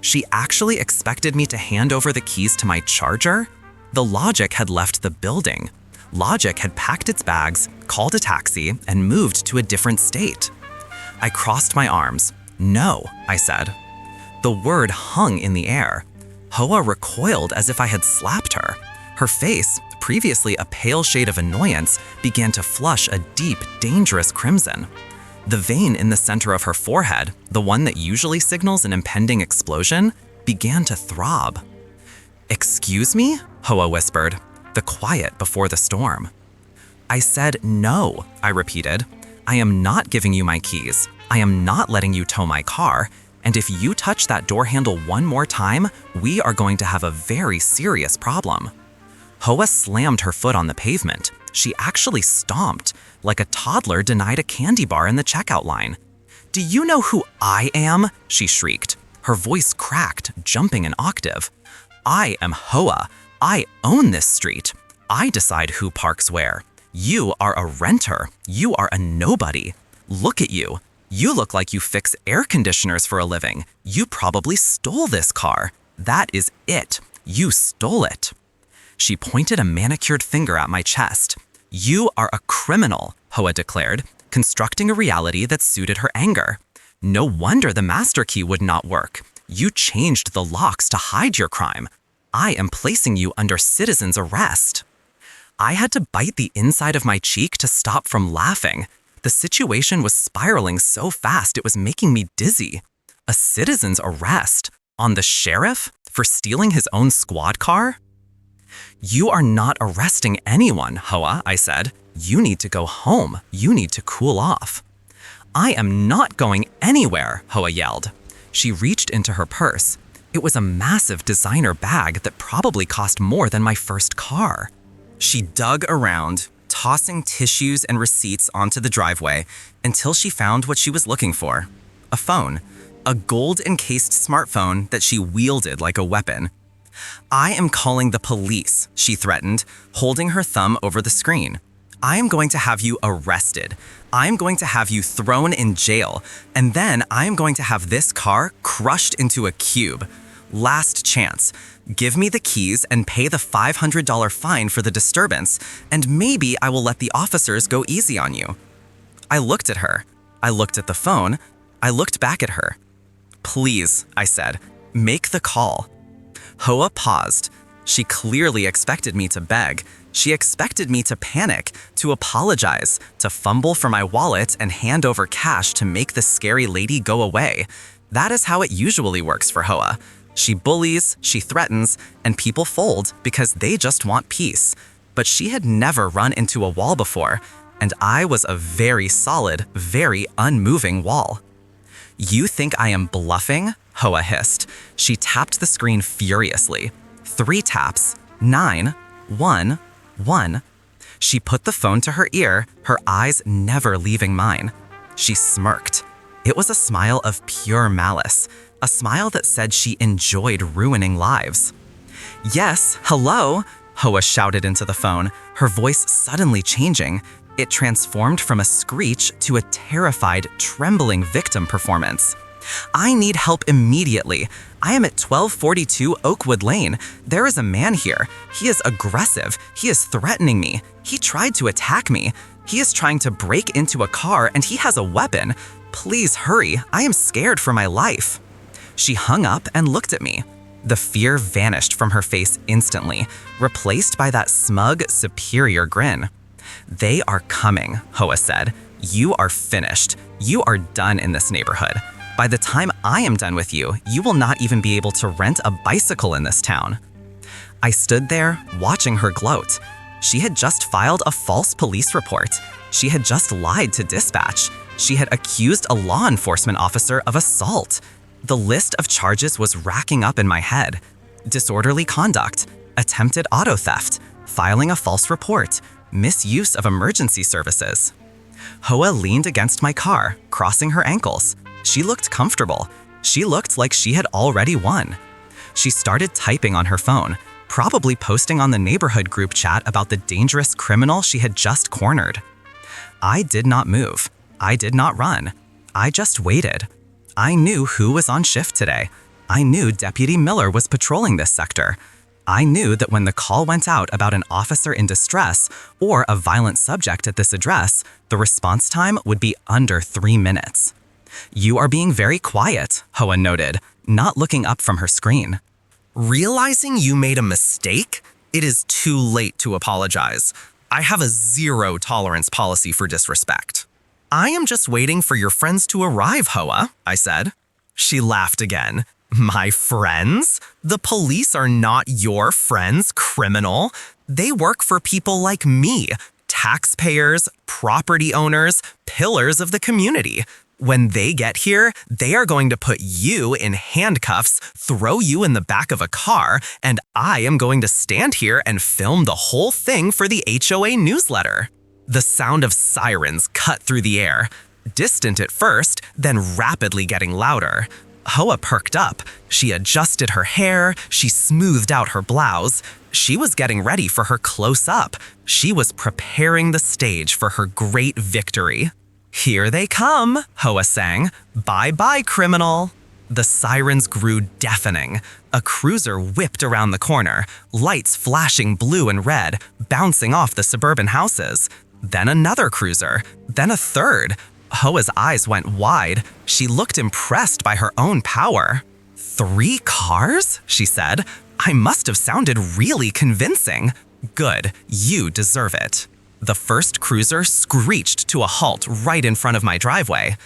Speaker 1: She actually expected me to hand over the keys to my charger? The logic had left the building. Logic had packed its bags, called a taxi, and moved to a different state. I crossed my arms. "No," I said. The word hung in the air. HOA recoiled as if I had slapped her. Her face, previously a pale shade of annoyance, began to flush a deep, dangerous crimson. The vein in the center of her forehead, the one that usually signals an impending explosion, began to throb. "Excuse me?" HOA whispered, the quiet before the storm. "I said no," I repeated. "I am not giving you my keys. I am not letting you tow my car. And if you touch that door handle one more time, we are going to have a very serious problem." HOA slammed her foot on the pavement. She actually stomped, like a toddler denied a candy bar in the checkout line. "Do you know who I am?" she shrieked. Her voice cracked, jumping an octave. "I am HOA. I own this street. I decide who parks where. You are a renter. You are a nobody. Look at you. You look like you fix air conditioners for a living. You probably stole this car. That is it. You stole it." She pointed a manicured finger at my chest. "You are a criminal," HOA declared, constructing a reality that suited her anger. "No wonder the master key would not work. You changed the locks to hide your crime. I am placing you under citizen's arrest." I had to bite the inside of my cheek to stop from laughing. The situation was spiraling so fast it was making me dizzy. A citizen's arrest? On the sheriff? For stealing his own squad car? "You are not arresting anyone, HOA," I said. "You need to go home. You need to cool off." "I am not going anywhere," HOA yelled. She reached into her purse. It was a massive designer bag that probably cost more than my first car. She dug around, tossing tissues and receipts onto the driveway until she found what she was looking for. A phone. A gold-encased smartphone that she wielded like a weapon. "I am calling the police," she threatened, holding her thumb over the screen. "I am going to have you arrested. I am going to have you thrown in jail. And then I am going to have this car crushed into a cube. Last chance. Give me the keys and pay the $500 fine for the disturbance, and maybe I will let the officers go easy on you." I looked at her. I looked at the phone. I looked back at her. "Please," I said, "make the call." HOA paused. She clearly expected me to beg. She expected me to panic, to apologize, to fumble for my wallet and hand over cash to make the scary lady go away. That is how it usually works for HOA. She bullies, she threatens, and people fold because they just want peace. But she had never run into a wall before, and I was a very solid, very unmoving wall. "You think I am bluffing?" HOA hissed. She tapped the screen furiously. 3 taps, 9, 1, 1. She put the phone to her ear, her eyes never leaving mine. She smirked. It was a smile of pure malice, a smile that said she enjoyed ruining lives. "Yes, hello," HOA shouted into the phone, her voice suddenly changing. It transformed from a screech to a terrified, trembling victim performance. "I need help immediately. I am at 1242 Oakwood Lane. There is a man here. He is aggressive. He is threatening me. He tried to attack me. He is trying to break into a car and he has a weapon. Please hurry. I am scared for my life." She hung up and looked at me. The fear vanished from her face instantly, replaced by that smug, superior grin. "They are coming," HOA said. "You are finished. You are done in this neighborhood. By the time I am done with you, you will not even be able to rent a bicycle in this town." I stood there, watching her gloat. She had just filed a false police report. She had just lied to dispatch. She had accused a law enforcement officer of assault. The list of charges was racking up in my head. Disorderly conduct, attempted auto theft, filing a false report, misuse of emergency services. HOA leaned against my car, crossing her ankles. She looked comfortable. She looked like she had already won. She started typing on her phone, probably posting on the neighborhood group chat about the dangerous criminal she had just cornered. I did not move. I did not run. I just waited. I knew who was on shift today. I knew Deputy Miller was patrolling this sector. I knew that when the call went out about an officer in distress or a violent subject at this address, the response time would be under 3 minutes. "You are being very quiet," HOA noted, not looking up from her screen. "Realizing you made a mistake? It is too late to apologize. I have a zero tolerance policy for disrespect." "I am just waiting for your friends to arrive, HOA," I said. She laughed again. "My friends? The police are not your friends, criminal. They work for people like me, taxpayers, property owners, pillars of the community. When they get here, they are going to put you in handcuffs, throw you in the back of a car, and I am going to stand here and film the whole thing for the HOA newsletter." The sound of sirens cut through the air, distant at first, then rapidly getting louder. HOA perked up. She adjusted her hair. She smoothed out her blouse. She was getting ready for her close-up. She was preparing the stage for her great victory. "Here they come," HOA sang. "Bye-bye, criminal." The sirens grew deafening. A cruiser whipped around the corner, lights flashing blue and red, bouncing off the suburban houses. Then another cruiser, then a third. HOA's eyes went wide. She looked impressed by her own power. "3 cars?" she said. "I must have sounded really convincing. Good, you deserve it." The first cruiser screeched to a halt right in front of my driveway.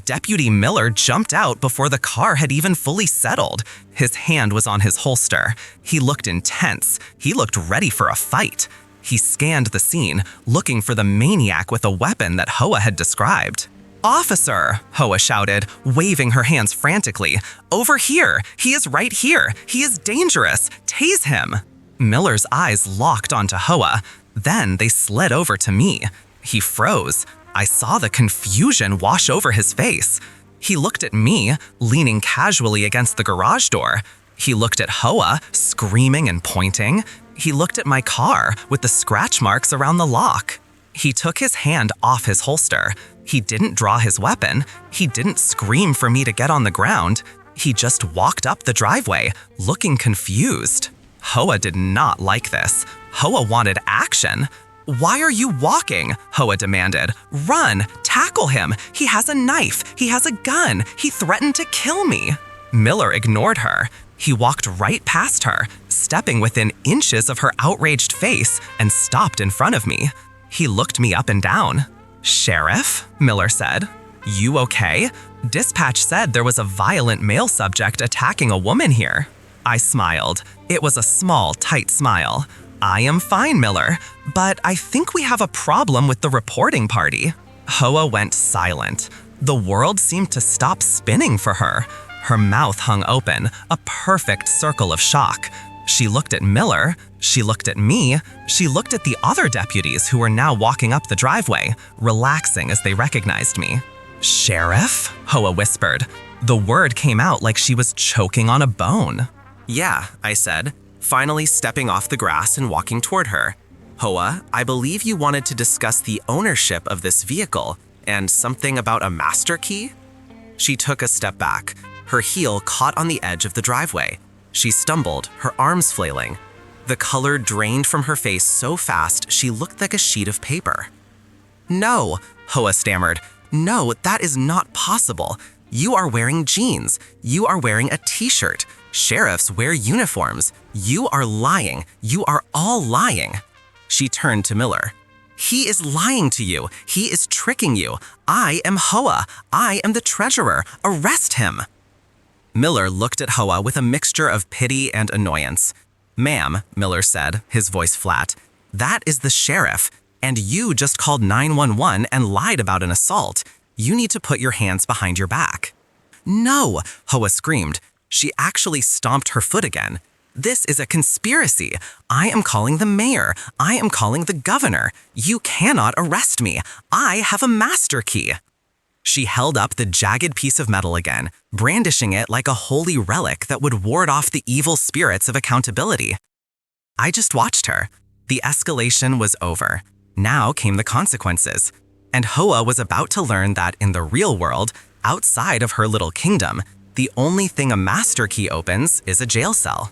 Speaker 1: Deputy Miller jumped out before the car had even fully settled. His hand was on his holster. He looked intense. He looked ready for a fight. He scanned the scene, looking for the maniac with a weapon that HOA had described. "Officer!" HOA shouted, waving her hands frantically. "Over here! He is right here! He is dangerous! Tase him!" Miller's eyes locked onto HOA. Then they slid over to me. He froze. I saw the confusion wash over his face. He looked at me, leaning casually against the garage door. He looked at HOA, screaming and pointing. He looked at my car with the scratch marks around the lock. He took his hand off his holster. He didn't draw his weapon. He didn't scream for me to get on the ground. He just walked up the driveway, looking confused. HOA did not like this. HOA wanted action. "Why are you walking?" HOA demanded. "Run! Tackle him! He has a knife! He has a gun! He threatened to kill me!" Miller ignored her. He walked right past her, stepping within inches of her outraged face, and stopped in front of me. He looked me up and down. "Sheriff?" Miller said. "You okay? Dispatch said there was a violent male subject attacking a woman here." I smiled. It was a small, tight smile. "I am fine, Miller, but I think we have a problem with the reporting party." Hoa went silent. The world seemed to stop spinning for her. Her mouth hung open, a perfect circle of shock. She looked at Miller, she looked at me, she looked at the other deputies who were now walking up the driveway, relaxing as they recognized me. "Sheriff?" Hoa whispered. The word came out like she was choking on a bone. "Yeah," I said, finally stepping off the grass and walking toward her. "Hoa, I believe you wanted to discuss the ownership of this vehicle and something about a master key?" She took a step back. Her heel caught on the edge of the driveway. She stumbled, her arms flailing. The color drained from her face so fast she looked like a sheet of paper. "No," Hoa stammered. "No, that is not possible. You are wearing jeans. You are wearing a t-shirt. Sheriffs wear uniforms. You are lying. You are all lying." She turned to Miller. "He is lying to you. He is tricking you. I am Hoa. I am the treasurer. Arrest him." Miller looked at Hoa with a mixture of pity and annoyance. "Ma'am," Miller said, his voice flat, "that is the sheriff, and you just called 911 and lied about an assault. You need to put your hands behind your back." "No," Hoa screamed. She actually stomped her foot again. "This is a conspiracy. I am calling the mayor. I am calling the governor. You cannot arrest me. I have a master key." She held up the jagged piece of metal again, brandishing it like a holy relic that would ward off the evil spirits of accountability. I just watched her. The escalation was over. Now came the consequences. And Hoa was about to learn that in the real world, outside of her little kingdom, the only thing a master key opens is a jail cell.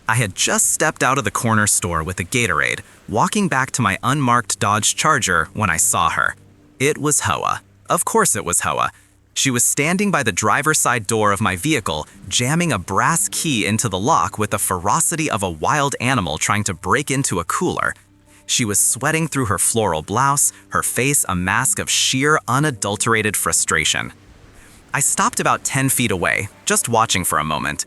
Speaker 1: I had just stepped out of the corner store with a Gatorade, walking back to my unmarked Dodge Charger when I saw her. It was Hoa. Of course it was Hoa. She was standing by the driver's side door of my vehicle, jamming a brass key into the lock with the ferocity of a wild animal trying to break into a cooler. She was sweating through her floral blouse, her face a mask of sheer, unadulterated frustration. I stopped about 10 feet away, just watching for a moment.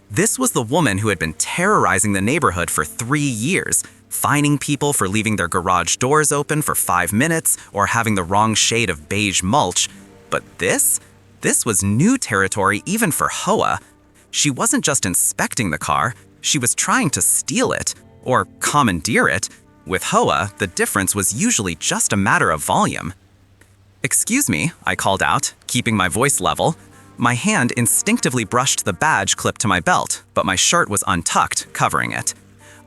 Speaker 1: This was the woman who had been terrorizing the neighborhood for 3 years, fining people for leaving their garage doors open for 5 minutes or having the wrong shade of beige mulch. But this was new territory even for Hoa. She wasn't just inspecting the car, she was trying to steal it, or commandeer it. With Hoa, the difference was usually just a matter of volume. "Excuse me," I called out, keeping my voice level. My hand instinctively brushed the badge clipped to my belt, but my shirt was untucked, covering it.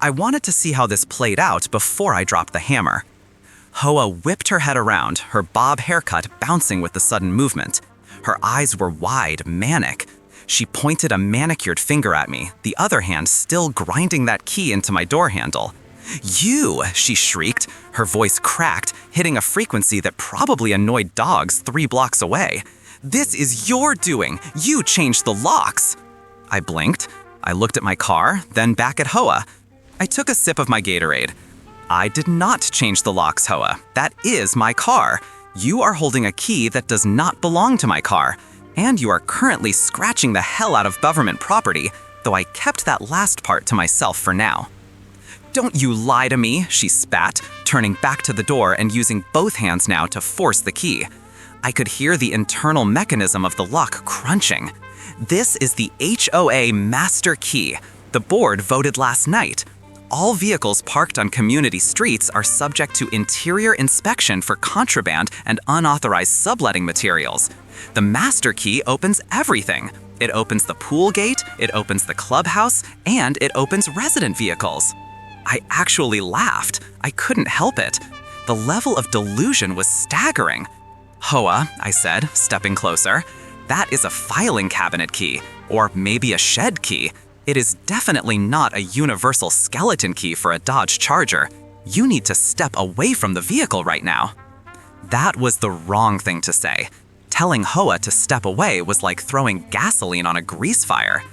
Speaker 1: I wanted to see how this played out before I dropped the hammer. Hoa whipped her head around, her bob haircut bouncing with the sudden movement. Her eyes were wide, manic. She pointed a manicured finger at me, the other hand still grinding that key into my door handle. "You!" she shrieked, her voice cracked, hitting a frequency that probably annoyed dogs 3 blocks away. "This is your doing! You changed the locks!" I blinked. I looked at my car, then back at Hoa. I took a sip of my Gatorade. "I did not change the locks, Hoa. That is my car. You are holding a key that does not belong to my car, and you are currently scratching the hell out of government property, though I kept that last part to myself for now." "Don't you lie to me," she spat, turning back to the door and using both hands now to force the key. I could hear the internal mechanism of the lock crunching. This is the HOA Master Key. The board voted last night. All vehicles parked on community streets are subject to interior inspection for contraband and unauthorized subletting materials. The master key opens everything. It opens the pool gate, it opens the clubhouse, and it opens resident vehicles. I actually laughed. I couldn't help it. The level of delusion was staggering. "Hoa," I said, stepping closer, "that is a filing cabinet key, or maybe a shed key. It is definitely not a universal skeleton key for a Dodge Charger. You need to step away from the vehicle right now." That was the wrong thing to say. Telling Hoa to step away was like throwing gasoline on a grease fire.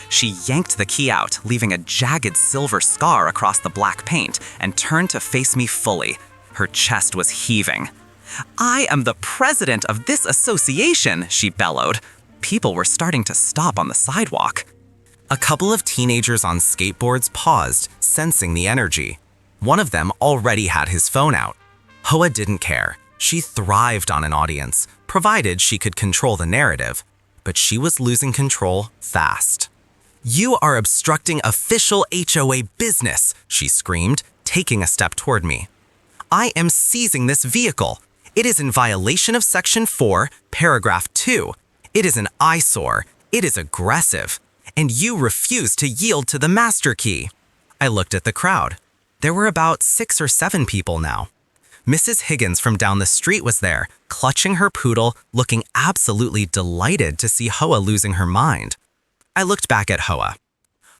Speaker 1: She yanked the key out, leaving a jagged silver scar across the black paint, and turned to face me fully. Her chest was heaving. "I am the president of this association," she bellowed. People were starting to stop on the sidewalk. A couple of teenagers on skateboards paused, sensing the energy. One of them already had his phone out. HOA didn't care. She thrived on an audience, provided she could control the narrative. But she was losing control fast. "You are obstructing official HOA business," she screamed, taking a step toward me. "I am seizing this vehicle. It is in violation of Section 4, Paragraph 2. It is an eyesore. It is aggressive. And you refuse to yield to the master key." I looked at the crowd. There were about 6 or 7 people now. Mrs. Higgins from down the street was there, clutching her poodle, looking absolutely delighted to see HOA losing her mind. I looked back at HOA.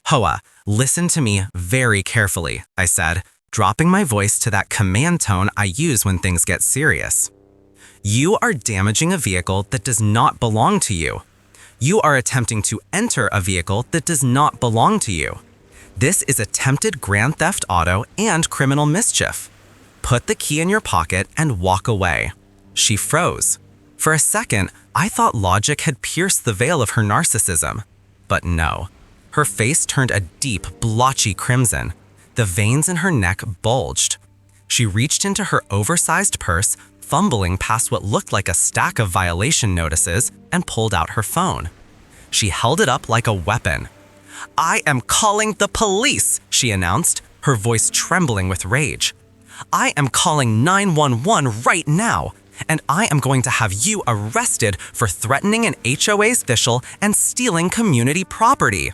Speaker 1: "HOA, listen to me very carefully," I said, dropping my voice to that command tone I use when things get serious. "You are damaging a vehicle that does not belong to you. You are attempting to enter a vehicle that does not belong to you. This is attempted grand theft auto and criminal mischief. Put the key in your pocket and walk away." She froze. For a second, I thought logic had pierced the veil of her narcissism. But no. Her face turned a deep, blotchy crimson. The veins in her neck bulged. She reached into her oversized purse, fumbling past what looked like a stack of violation notices, and pulled out her phone. She held it up like a weapon. "I am calling the police," she announced, her voice trembling with rage. "I am calling 911 right now, and I am going to have you arrested for threatening an HOA's official and stealing community property."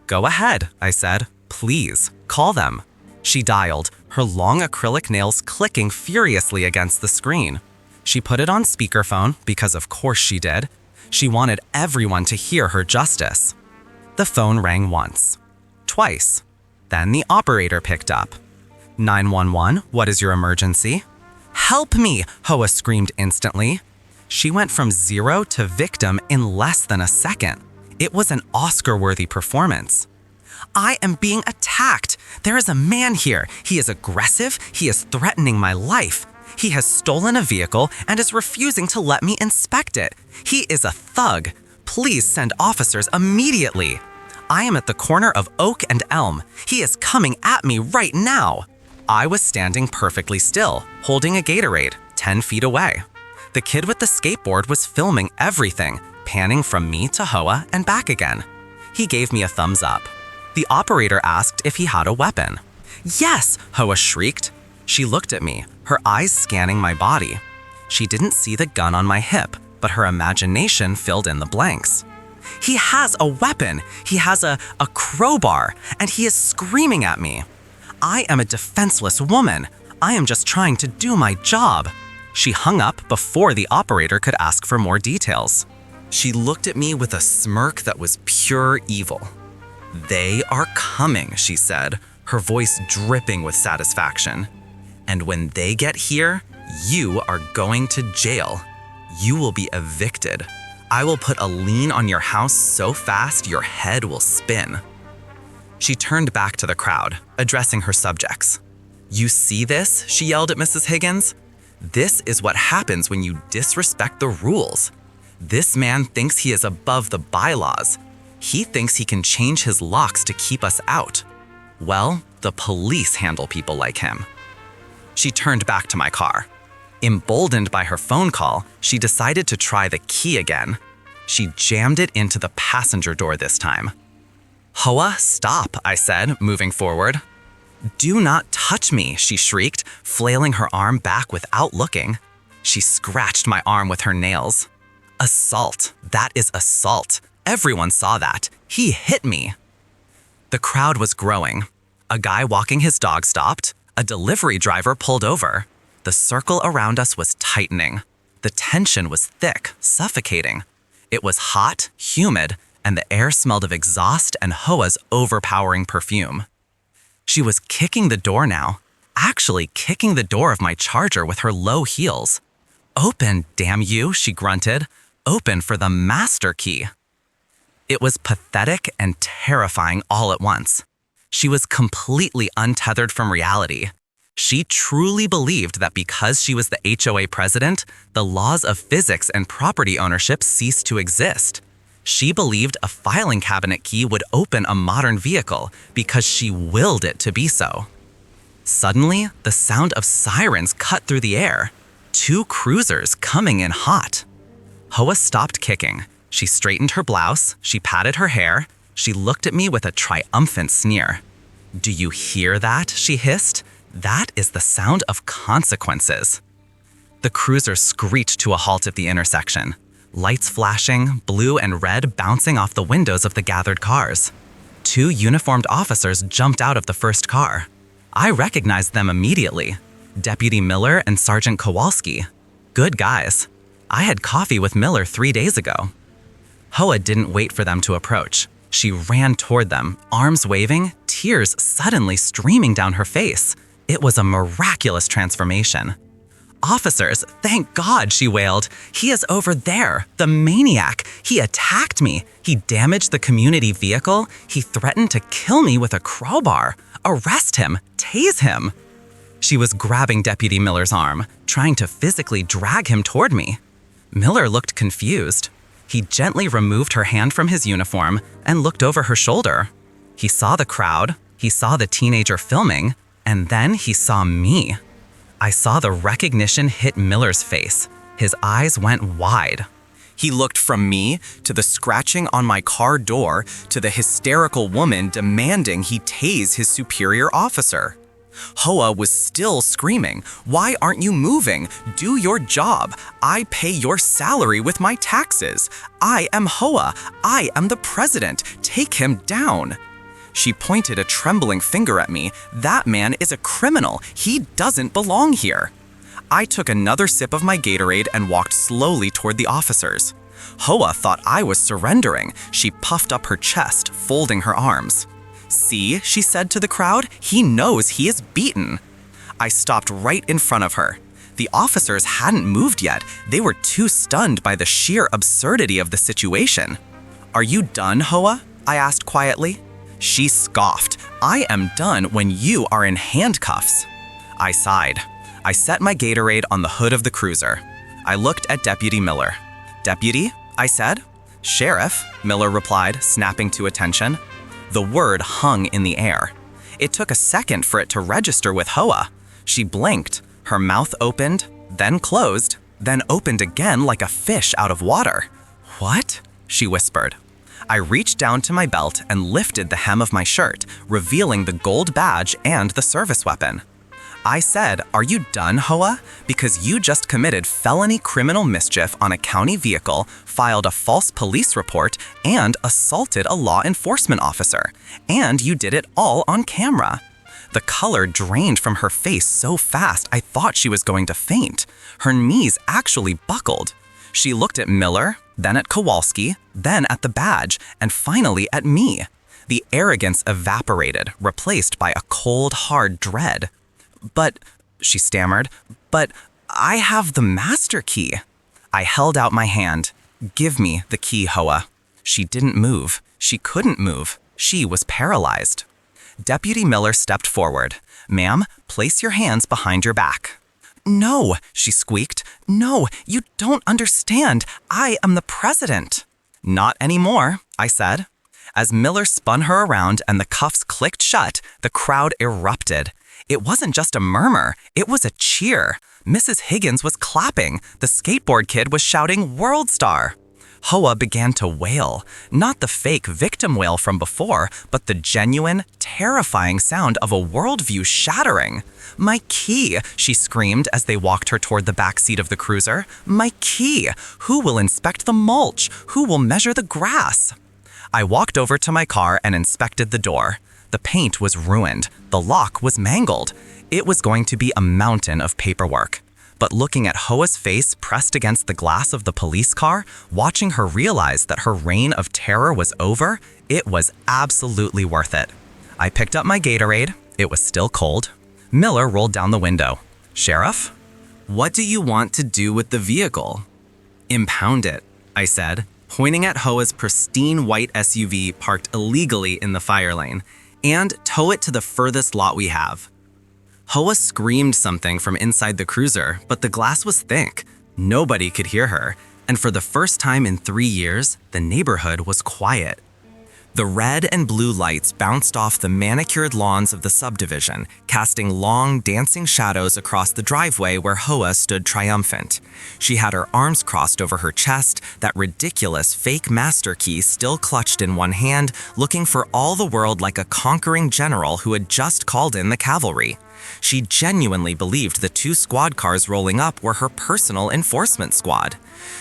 Speaker 1: "Go ahead," I said. "Please, call them." She dialed, her long acrylic nails clicking furiously against the screen. She put it on speakerphone, because of course she did. She wanted everyone to hear her justice. The phone rang once, twice. Then the operator picked up. 911, what is your emergency?" "Help me!" HOA screamed instantly. She went from 0 to victim in less than a second. It was an Oscar-worthy performance. "I am being attacked. There is a man here. He is aggressive. He is threatening my life. He has stolen a vehicle and is refusing to let me inspect it. He is a thug. Please send officers immediately. I am at the corner of Oak and Elm. He is coming at me right now." I was standing perfectly still, holding a Gatorade, 10 feet away. The kid with the skateboard was filming everything, panning from me to HOA and back again. He gave me a thumbs up. The operator asked if he had a weapon. "Yes!" HOA shrieked. She looked at me, her eyes scanning my body. She didn't see the gun on my hip, but her imagination filled in the blanks. "He has a weapon! He has a crowbar, and he is screaming at me. I am a defenseless woman. I am just trying to do my job." She hung up before the operator could ask for more details. She looked at me with a smirk that was pure evil. "They are coming," she said, her voice dripping with satisfaction. "And when they get here, you are going to jail. You will be evicted. I will put a lien on your house so fast your head will spin." She turned back to the crowd, addressing her subjects. "You see this?" she yelled at Mrs. Higgins. "This is what happens when you disrespect the rules. This man thinks he is above the bylaws. He thinks he can change his locks to keep us out. Well, the police handle people like him." She turned back to my car. Emboldened by her phone call, she decided to try the key again. She jammed it into the passenger door this time. "HOA, stop," I said, moving forward. "Do not touch me," she shrieked, flailing her arm back without looking. She scratched my arm with her nails. "Assault. That is assault. Everyone saw that. He hit me." The crowd was growing. A guy walking his dog stopped. A delivery driver pulled over. The circle around us was tightening. The tension was thick, suffocating. It was hot, humid, and the air smelled of exhaust and HOA's overpowering perfume. She was kicking the door now, actually kicking the door of my Charger with her low heels. "Open, damn you," she grunted. "Open for the master key." It was pathetic and terrifying all at once. She was completely untethered from reality. She truly believed that because she was the HOA president, the laws of physics and property ownership ceased to exist. She believed a filing cabinet key would open a modern vehicle because she willed it to be so. Suddenly, the sound of sirens cut through the air. 2 cruisers coming in hot. Hoa stopped kicking. She straightened her blouse, she patted her hair, she looked at me with a triumphant sneer. "Do you hear that?" she hissed. "That is the sound of consequences." The cruiser screeched to a halt at the intersection. Lights flashing, blue and red bouncing off the windows of the gathered cars. 2 uniformed officers jumped out of the first car. I recognized them immediately. Deputy Miller and Sergeant Kowalski. Good guys. I had coffee with Miller 3 days ago. Hoa didn't wait for them to approach. She ran toward them, arms waving, tears suddenly streaming down her face. It was a miraculous transformation. "Officers, thank God," she wailed. "He is over there, the maniac. He attacked me. He damaged the community vehicle. He threatened to kill me with a crowbar. Arrest him, tase him." She was grabbing Deputy Miller's arm, trying to physically drag him toward me. Miller looked confused. He gently removed her hand from his uniform and looked over her shoulder. He saw the crowd, he saw the teenager filming, and then he saw me. I saw the recognition hit Miller's face. His eyes went wide. He looked from me to the scratching on my car door to the hysterical woman demanding he tase his superior officer. Hoa was still screaming, "Why aren't you moving? Do your job. I pay your salary with my taxes. I am Hoa. I am the president. Take him down." She pointed a trembling finger at me. "That man is a criminal. He doesn't belong here." I took another sip of my Gatorade and walked slowly toward the officers. Hoa thought I was surrendering. She puffed up her chest, folding her arms. "See," she said to the crowd, "he knows he is beaten." I stopped right in front of her. The officers hadn't moved yet. They were too stunned by the sheer absurdity of the situation. "Are you done, Hoa?" I asked quietly. She scoffed. "I am done when you are in handcuffs." I sighed. I set my Gatorade on the hood of the cruiser. I looked at Deputy Miller. "Deputy?" I said. "Sheriff," Miller replied, snapping to attention. The word hung in the air. It took a second for it to register with Hoa. She blinked. Her mouth opened, then closed, then opened again like a fish out of water. "What?" she whispered. I reached down to my belt and lifted the hem of my shirt, revealing the gold badge and the service weapon. I said, "Are you done, Hoa? Because you just committed felony criminal mischief on a county vehicle, filed a false police report, and assaulted a law enforcement officer. And you did it all on camera." The color drained from her face so fast I thought she was going to faint. Her knees actually buckled. She looked at Miller, then at Kowalski, then at the badge, and finally at me. The arrogance evaporated, replaced by a cold, hard dread. "But," she stammered, "but I have the master key." I held out my hand. "Give me the key, Hoa." She didn't move. She couldn't move. She was paralyzed. Deputy Miller stepped forward. "Ma'am, place your hands behind your back." "No," she squeaked. "No, you don't understand. I am the president." "Not anymore," I said. As Miller spun her around and the cuffs clicked shut, the crowd erupted. It wasn't just a murmur, it was a cheer. Mrs. Higgins was clapping. The skateboard kid was shouting, "World Star!" Hoa began to wail, not the fake victim wail from before, but the genuine, terrifying sound of a worldview shattering. "My key!" she screamed as they walked her toward the back seat of the cruiser. "My key! Who will inspect the mulch? Who will measure the grass?" I walked over to my car and inspected the door. The paint was ruined. The lock was mangled. It was going to be a mountain of paperwork. But looking at Hoa's face pressed against the glass of the police car, watching her realize that her reign of terror was over, it was absolutely worth it. I picked up my Gatorade. It was still cold. Miller rolled down the window. "Sheriff, what do you want to do with the vehicle?" "Impound it," I said. pointing at HOA's pristine white SUV parked illegally in the fire lane, and tow it to the furthest lot we have. HOA screamed something from inside the cruiser, but the glass was thick. Nobody could hear her, and for the first time in 3 years, the neighborhood was quiet. The red and blue lights bounced off the manicured lawns of the subdivision, casting long, dancing shadows across the driveway where HOA stood triumphant. She had her arms crossed over her chest, that ridiculous fake master key still clutched in one hand, looking for all the world like a conquering general who had just called in the cavalry. She genuinely believed the 2 squad cars rolling up were her personal enforcement squad.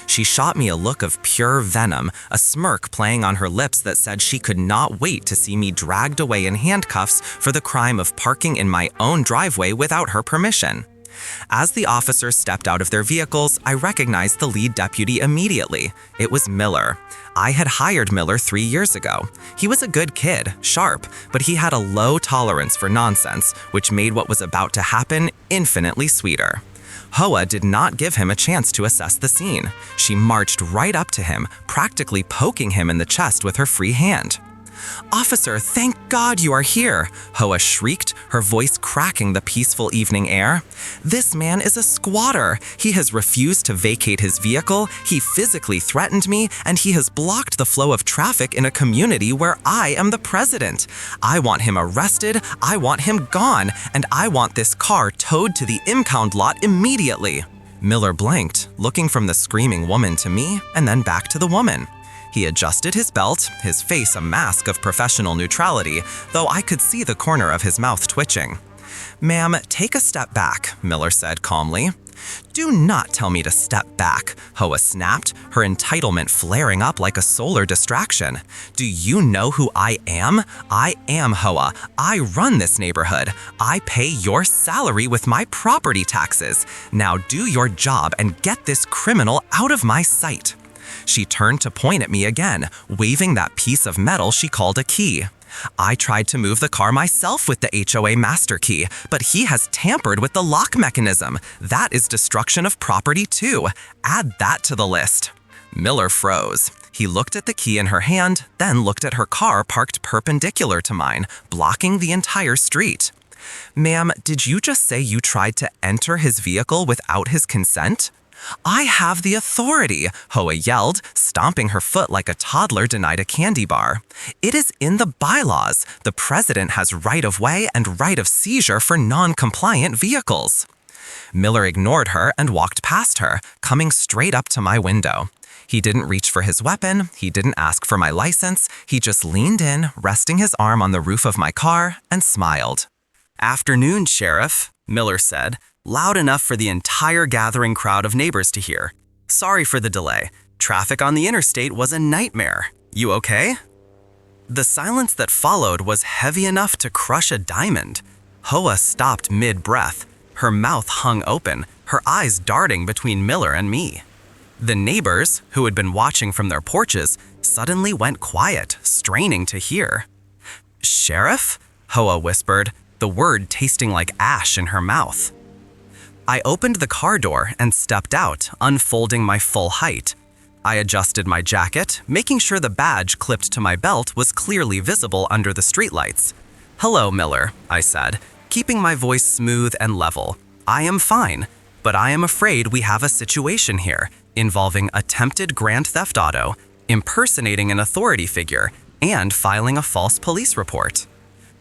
Speaker 1: She shot me a look of pure venom, a smirk playing on her lips that said she could not wait to see me dragged away in handcuffs for the crime of parking in my own driveway without her permission. As the officers stepped out of their vehicles, I recognized the lead deputy immediately. It was Miller. I had hired Miller 3 years ago. He was a good kid, sharp, but he had a low tolerance for nonsense, which made what was about to happen infinitely sweeter. HOA did not give him a chance to assess the scene. She marched right up to him, practically poking him in the chest with her free hand. "Officer, thank God you are here," HOA shrieked, her voice cracking the peaceful evening air. "This man is a squatter. He has refused to vacate his vehicle, he physically threatened me, and he has blocked the flow of traffic in a community where I am the president. I want him arrested, I want him gone, and I want this car towed to the impound lot immediately." Miller blinked, looking from the screaming woman to me and then back to the woman. He adjusted his belt, his face a mask of professional neutrality, though I could see the corner of his mouth twitching. "Ma'am, take a step back," Miller said calmly. "Do not tell me to step back," HOA snapped, her entitlement flaring up like a solar distraction. "Do you know who I am? I am HOA. I run this neighborhood. I pay your salary with my property taxes. Now do your job and get this criminal out of my sight." She turned to point at me again, waving that piece of metal she called a key. I tried to move the car myself with the HOA master key, but he has tampered with the lock mechanism. That is destruction of property too. Add that to the list. Miller froze. He looked at the key in her hand, then looked at her car parked perpendicular to mine, blocking the entire street. "Ma'am, did you just say you tried to enter his vehicle without his consent?" "I have the authority," HOA yelled, stomping her foot like a toddler denied a candy bar. "It is in the bylaws. The president has right of way and right of seizure for non-compliant vehicles." Miller ignored her and walked past her, coming straight up to my window. He didn't reach for his weapon, he didn't ask for my license, he just leaned in, resting his arm on the roof of my car, and smiled. "Afternoon, Sheriff," Miller said, loud enough for the entire gathering crowd of neighbors to hear. "Sorry for the delay. Traffic on the interstate was a nightmare. You okay?" The silence that followed was heavy enough to crush a diamond. HOA stopped mid-breath, her mouth hung open, her eyes darting between Miller and me. The neighbors, who had been watching from their porches, suddenly went quiet, straining to hear. "Sheriff?" HOA whispered, the word tasting like ash in her mouth. I opened the car door and stepped out, unfolding my full height. I adjusted my jacket, making sure the badge clipped to my belt was clearly visible under the streetlights. "Hello, Miller," I said, keeping my voice smooth and level. "I am fine, but I am afraid we have a situation here involving attempted grand theft auto, impersonating an authority figure, and filing a false police report."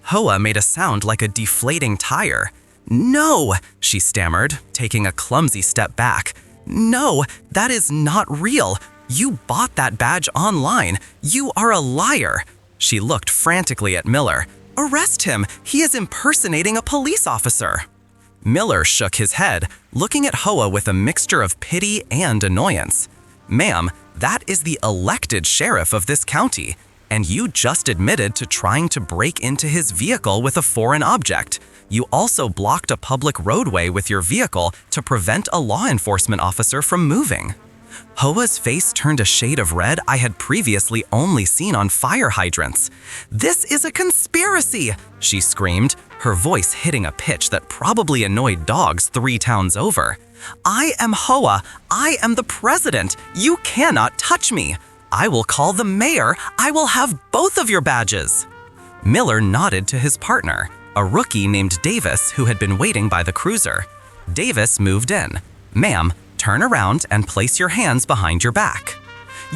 Speaker 1: HOA made a sound like a deflating tire. "No," she stammered, taking a clumsy step back. "No, that is not real. You bought that badge online. You are a liar." She looked frantically at Miller. "Arrest him. He is impersonating a police officer." Miller shook his head, looking at HOA with a mixture of pity and annoyance. "Ma'am, that is the elected sheriff of this county, and you just admitted to trying to break into his vehicle with a foreign object. You also blocked a public roadway with your vehicle to prevent a law enforcement officer from moving." HOA's face turned a shade of red I had previously only seen on fire hydrants. "This is a conspiracy!" she screamed, her voice hitting a pitch that probably annoyed dogs 3 towns over. "I am HOA. I am the president. You cannot touch me. I will call the mayor. I will have both of your badges." Miller nodded to his partner, a rookie named Davis who had been waiting by the cruiser. Davis moved in. "Ma'am, turn around and place your hands behind your back."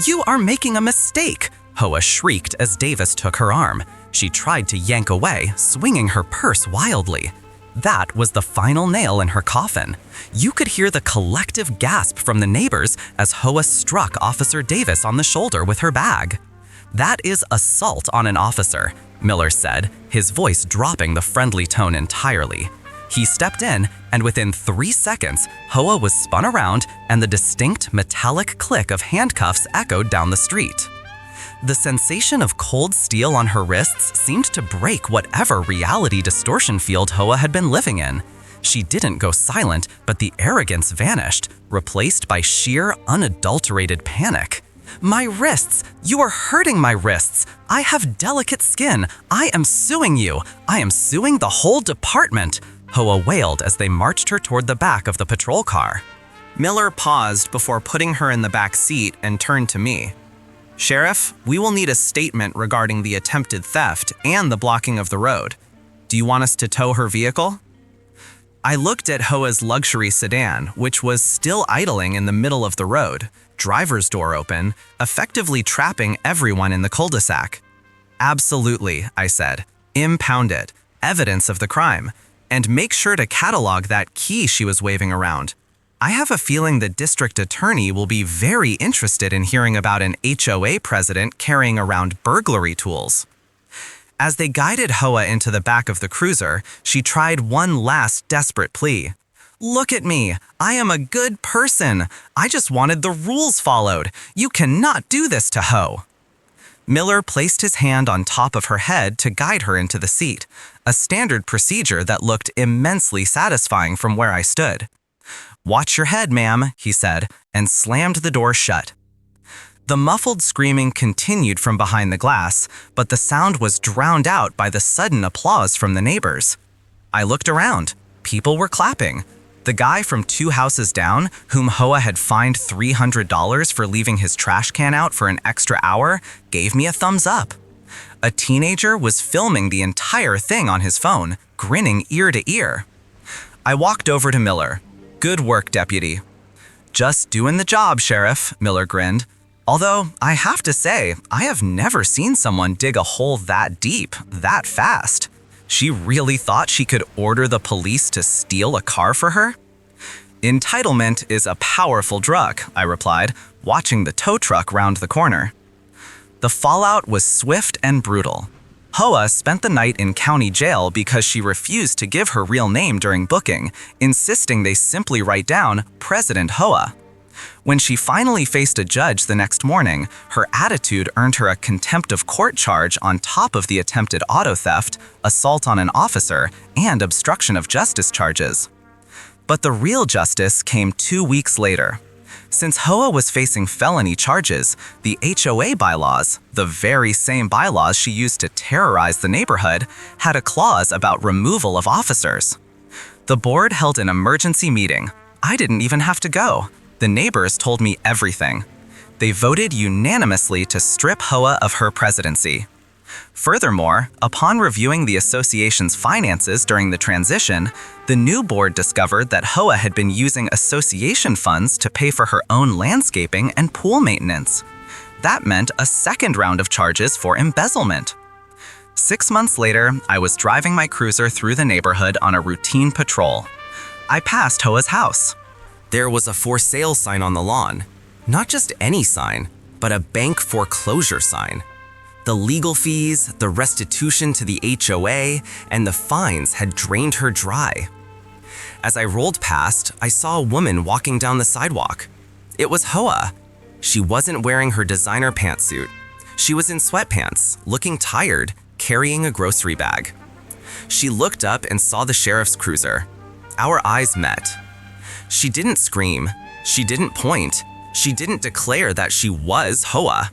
Speaker 1: "You are making a mistake," Hoa shrieked as Davis took her arm. She tried to yank away, swinging her purse wildly. That was the final nail in her coffin. You could hear the collective gasp from the neighbors as Hoa struck Officer Davis on the shoulder with her bag. "That is assault on an officer," Miller said, his voice dropping the friendly tone entirely. He stepped in, and within 3 seconds, Hoa was spun around and the distinct metallic click of handcuffs echoed down the street. The sensation of cold steel on her wrists seemed to break whatever reality distortion field Hoa had been living in. She didn't go silent, but the arrogance vanished, replaced by sheer, unadulterated panic. "My wrists! You are hurting my wrists! I have delicate skin! I am suing you! I am suing the whole department!" Hoa wailed as they marched her toward the back of the patrol car. Miller paused before putting her in the back seat and turned to me. "Sheriff, we will need a statement regarding the attempted theft and the blocking of the road. Do you want us to tow her vehicle?" I looked at Hoa's luxury sedan, which was still idling in the middle of the road, driver's door open, effectively trapping everyone in the cul-de-sac. "Absolutely," I said. "Impound it, evidence of the crime, and make sure to catalog that key she was waving around. I have a feeling the district attorney will be very interested in hearing about an HOA president carrying around burglary tools." As they guided Hoa into the back of the cruiser, she tried one last desperate plea. "Look at me. I am a good person. I just wanted the rules followed. You cannot do this to Ho." Miller placed his hand on top of her head to guide her into the seat, a standard procedure that looked immensely satisfying from where I stood. "Watch your head, ma'am," he said, and slammed the door shut. The muffled screaming continued from behind the glass, but the sound was drowned out by the sudden applause from the neighbors. I looked around. People were clapping. The guy from 2 houses down, whom Hoa had fined $300 for leaving his trash can out for an extra hour, gave me a thumbs up. A teenager was filming the entire thing on his phone, grinning ear to ear. I walked over to Miller. "Good work, deputy." "Just doing the job, Sheriff," Miller grinned. "Although, I have to say, I have never seen someone dig a hole that deep, that fast. She really thought she could order the police to steal a car for her?" "Entitlement is a powerful drug," I replied, watching the tow truck round the corner. The fallout was swift and brutal. Hoa spent the night in county jail because she refused to give her real name during booking, insisting they simply write down President Hoa. When she finally faced a judge the next morning, her attitude earned her a contempt of court charge on top of the attempted auto theft, assault on an officer, and obstruction of justice charges. But the real justice came 2 weeks later. Since Hoa was facing felony charges, the HOA bylaws, the very same bylaws she used to terrorize the neighborhood, had a clause about removal of officers. The board held an emergency meeting. I didn't even have to go. The neighbors told me everything. They voted unanimously to strip Hoa of her presidency. Furthermore, upon reviewing the association's finances during the transition, the new board discovered that Hoa had been using association funds to pay for her own landscaping and pool maintenance. That meant a second round of charges for embezzlement. 6 months later, I was driving my cruiser through the neighborhood on a routine patrol. I passed Hoa's house. There was a for sale sign on the lawn. Not just any sign, but a bank foreclosure sign. The legal fees, the restitution to the HOA, and the fines had drained her dry. As I rolled past, I saw a woman walking down the sidewalk. It was Hoa. She wasn't wearing her designer pantsuit. She was in sweatpants, looking tired, carrying a grocery bag. She looked up and saw the sheriff's cruiser. Our eyes met. She didn't scream. She didn't point. She didn't declare that she was Hoa.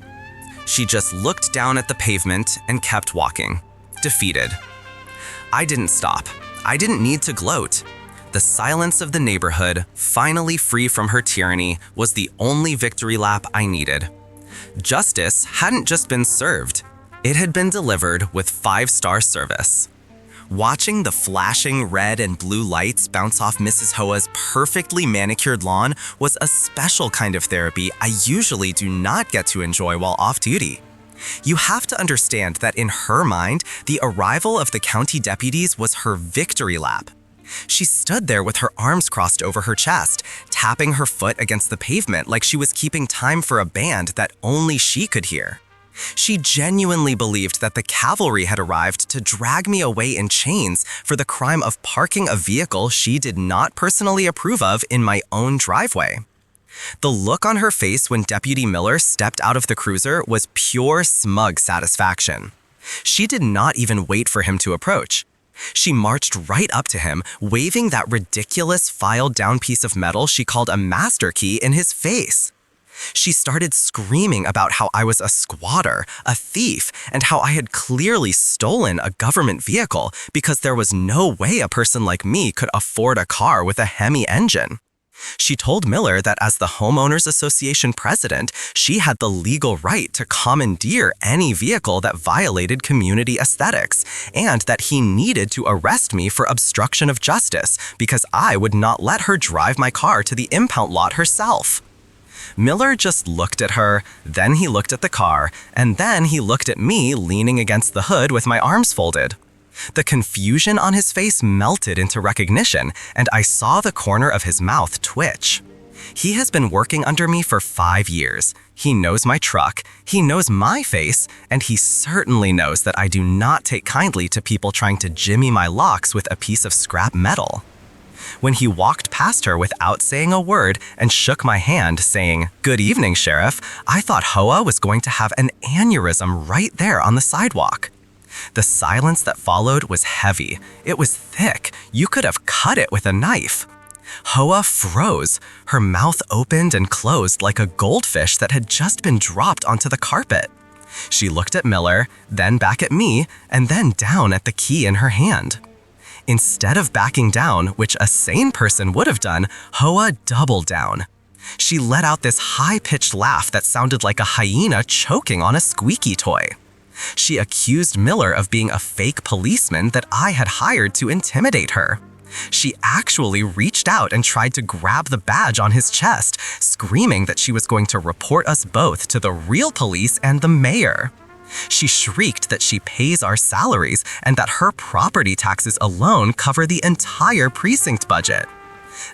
Speaker 1: She just looked down at the pavement and kept walking, defeated. I didn't stop. I didn't need to gloat. The silence of the neighborhood, finally free from her tyranny, was the only victory lap I needed. Justice hadn't just been served, it had been delivered with 5-star service. Watching the flashing red and blue lights bounce off Mrs. HOA's perfectly manicured lawn was a special kind of therapy I usually do not get to enjoy while off duty. You have to understand that in her mind, the arrival of the county deputies was her victory lap. She stood there with her arms crossed over her chest, tapping her foot against the pavement like she was keeping time for a band that only she could hear. She genuinely believed that the cavalry had arrived to drag me away in chains for the crime of parking a vehicle she did not personally approve of in my own driveway. The look on her face when Deputy Miller stepped out of the cruiser was pure smug satisfaction. She did not even wait for him to approach. She marched right up to him, waving that ridiculous filed-down piece of metal she called a master key in his face. She started screaming about how I was a squatter, a thief, and how I had clearly stolen a government vehicle because there was no way a person like me could afford a car with a Hemi engine. She told Miller that as the Homeowners Association president, she had the legal right to commandeer any vehicle that violated community aesthetics, and that he needed to arrest me for obstruction of justice because I would not let her drive my car to the impound lot herself. Miller just looked at her, then he looked at the car, and then he looked at me leaning against the hood with my arms folded. The confusion on his face melted into recognition, and I saw the corner of his mouth twitch. He has been working under me for 5 years. He knows my truck, he knows my face, and he certainly knows that I do not take kindly to people trying to jimmy my locks with a piece of scrap metal. When he walked past her without saying a word and shook my hand saying, "Good evening, Sheriff," I thought HOA was going to have an aneurysm right there on the sidewalk. The silence that followed was heavy. It was thick. You could have cut it with a knife. HOA froze. Her mouth opened and closed like a goldfish that had just been dropped onto the carpet. She looked at Miller, then back at me, and then down at the key in her hand. Instead of backing down, which a sane person would have done, HOA doubled down. She let out this high-pitched laugh that sounded like a hyena choking on a squeaky toy. She accused Miller of being a fake policeman that I had hired to intimidate her. She actually reached out and tried to grab the badge on his chest, screaming that she was going to report us both to the real police and the mayor. She shrieked that she pays our salaries and that her property taxes alone cover the entire precinct budget.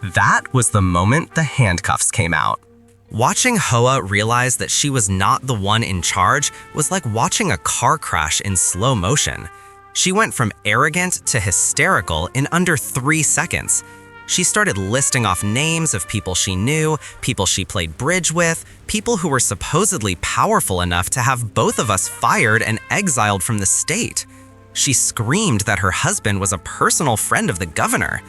Speaker 1: That was the moment the handcuffs came out. Watching HOA realize that she was not the one in charge was like watching a car crash in slow motion. She went from arrogant to hysterical in under 3 seconds. She started listing off names of people she knew, people she played bridge with, people who were supposedly powerful enough to have both of us fired and exiled from the state. She screamed that her husband was a personal friend of the governor.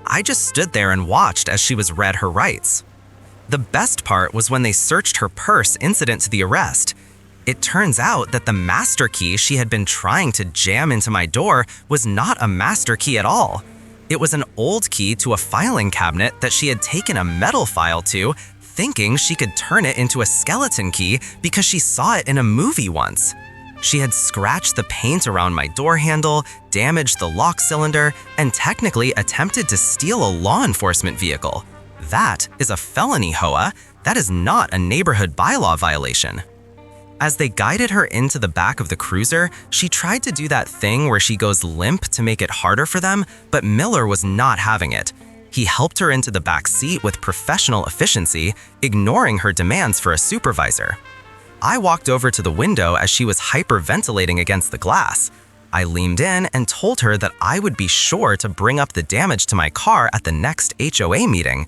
Speaker 1: I just stood there and watched as she was read her rights. The best part was when they searched her purse incident to the arrest. It turns out that the master key she had been trying to jam into my door was not a master key at all. It was an old key to a filing cabinet that she had taken a metal file to, thinking she could turn it into a skeleton key because she saw it in a movie once. She had scratched the paint around my door handle, damaged the lock cylinder, and technically attempted to steal a law enforcement vehicle. That is a felony, HOA. That is not a neighborhood bylaw violation. As they guided her into the back of the cruiser, she tried to do that thing where she goes limp to make it harder for them, but Miller was not having it. He helped her into the back seat with professional efficiency, ignoring her demands for a supervisor. I walked over to the window as she was hyperventilating against the glass. I leaned in and told her that I would be sure to bring up the damage to my car at the next HOA meeting.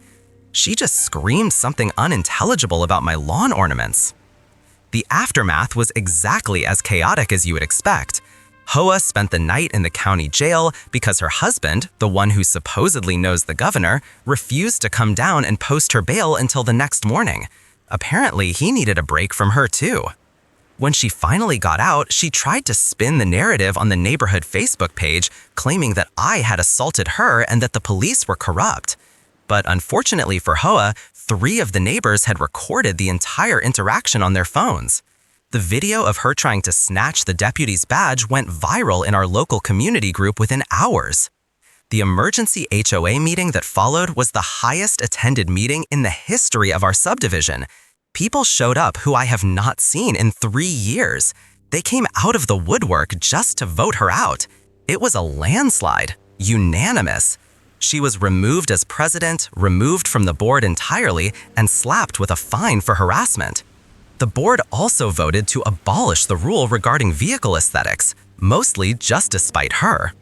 Speaker 1: She just screamed something unintelligible about my lawn ornaments. The aftermath was exactly as chaotic as you would expect. HOA spent the night in the county jail because her husband, the one who supposedly knows the governor, refused to come down and post her bail until the next morning. Apparently, he needed a break from her too. When she finally got out, she tried to spin the narrative on the neighborhood Facebook page, claiming that I had assaulted her and that the police were corrupt. But unfortunately for HOA, 3 of the neighbors had recorded the entire interaction on their phones. The video of her trying to snatch the deputy's badge went viral in our local community group within hours. The emergency HOA meeting that followed was the highest attended meeting in the history of our subdivision. People showed up who I have not seen in 3 years. They came out of the woodwork just to vote her out. It was a landslide, unanimous. She was removed as president, removed from the board entirely, and slapped with a fine for harassment. The board also voted to abolish the rule regarding vehicle aesthetics, mostly just to spite her.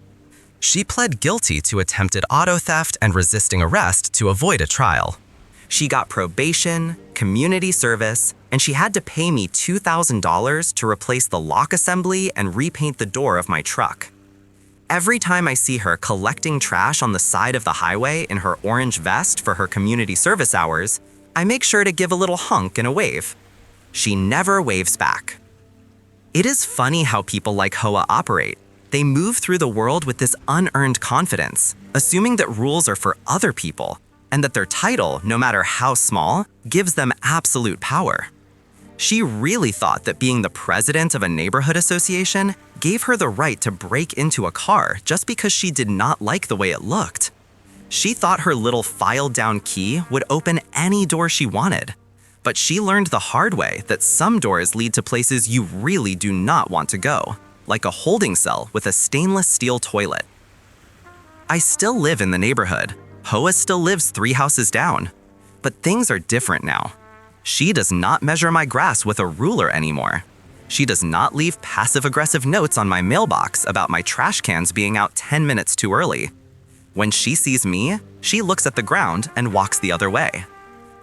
Speaker 1: She pled guilty to attempted auto theft and resisting arrest to avoid a trial. She got probation, community service, and she had to pay me $2,000 to replace the lock assembly and repaint the door of my truck. Every time I see her collecting trash on the side of the highway in her orange vest for her community service hours, I make sure to give a little hunk and a wave. She never waves back. It is funny how people like HOA operate. They move through the world with this unearned confidence, assuming that rules are for other people, and that their title, no matter how small, gives them absolute power. She really thought that being the president of a neighborhood association gave her the right to break into a car just because she did not like the way it looked. She thought her little filed-down key would open any door she wanted. But she learned the hard way that some doors lead to places you really do not want to go, like a holding cell with a stainless steel toilet. I still live in the neighborhood. HOA still lives 3 houses down. But things are different now. She does not measure my grass with a ruler anymore. She does not leave passive-aggressive notes on my mailbox about my trash cans being out 10 minutes too early. When she sees me, she looks at the ground and walks the other way.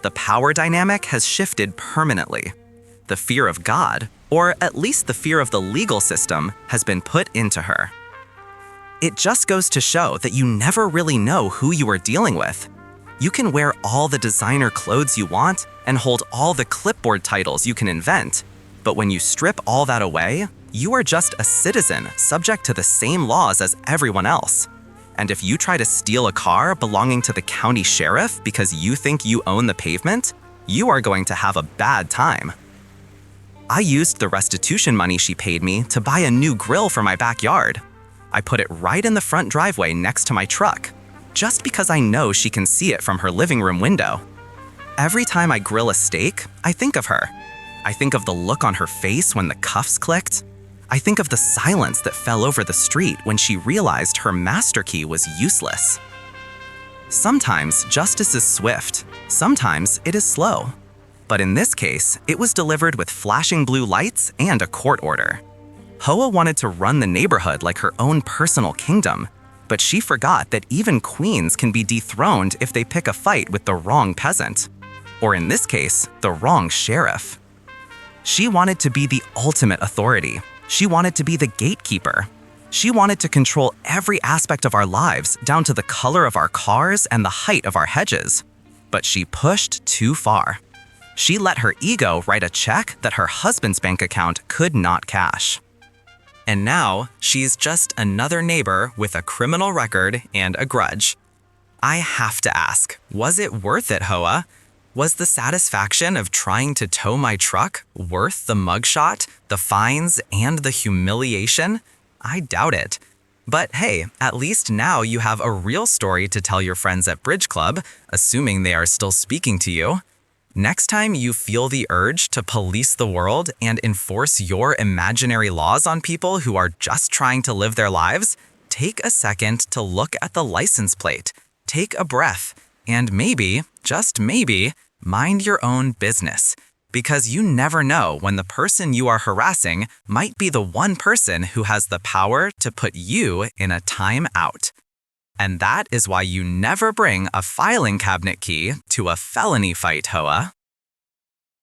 Speaker 1: The power dynamic has shifted permanently. The fear of God, or at least the fear of the legal system, has been put into her. It just goes to show that you never really know who you are dealing with. You can wear all the designer clothes you want and hold all the clipboard titles you can invent, but when you strip all that away, you are just a citizen subject to the same laws as everyone else. And if you try to steal a car belonging to the county sheriff because you think you own the pavement, you are going to have a bad time. I used the restitution money she paid me to buy a new grill for my backyard. I put it right in the front driveway next to my truck, just because I know she can see it from her living room window. Every time I grill a steak, I think of her. I think of the look on her face when the cuffs clicked. I think of the silence that fell over the street when she realized her master key was useless. Sometimes justice is swift, sometimes it is slow. But in this case, it was delivered with flashing blue lights and a court order. HOA wanted to run the neighborhood like her own personal kingdom, but she forgot that even queens can be dethroned if they pick a fight with the wrong peasant, or in this case, the wrong sheriff. She wanted to be the ultimate authority. She wanted to be the gatekeeper. She wanted to control every aspect of our lives, down to the color of our cars and the height of our hedges. But she pushed too far. She let her ego write a check that her husband's bank account could not cash. And now, she's just another neighbor with a criminal record and a grudge. I have to ask, was it worth it, HOA? Was the satisfaction of trying to tow my truck worth the mugshot, the fines, and the humiliation? I doubt it. But hey, at least now you have a real story to tell your friends at Bridge Club, assuming they are still speaking to you. Next time you feel the urge to police the world and enforce your imaginary laws on people who are just trying to live their lives, take a second to look at the license plate, take a breath, and maybe, just maybe, mind your own business. Because you never know when the person you are harassing might be the one person who has the power to put you in a time out. And that is why you never bring a filing cabinet key to a felony fight, HOA.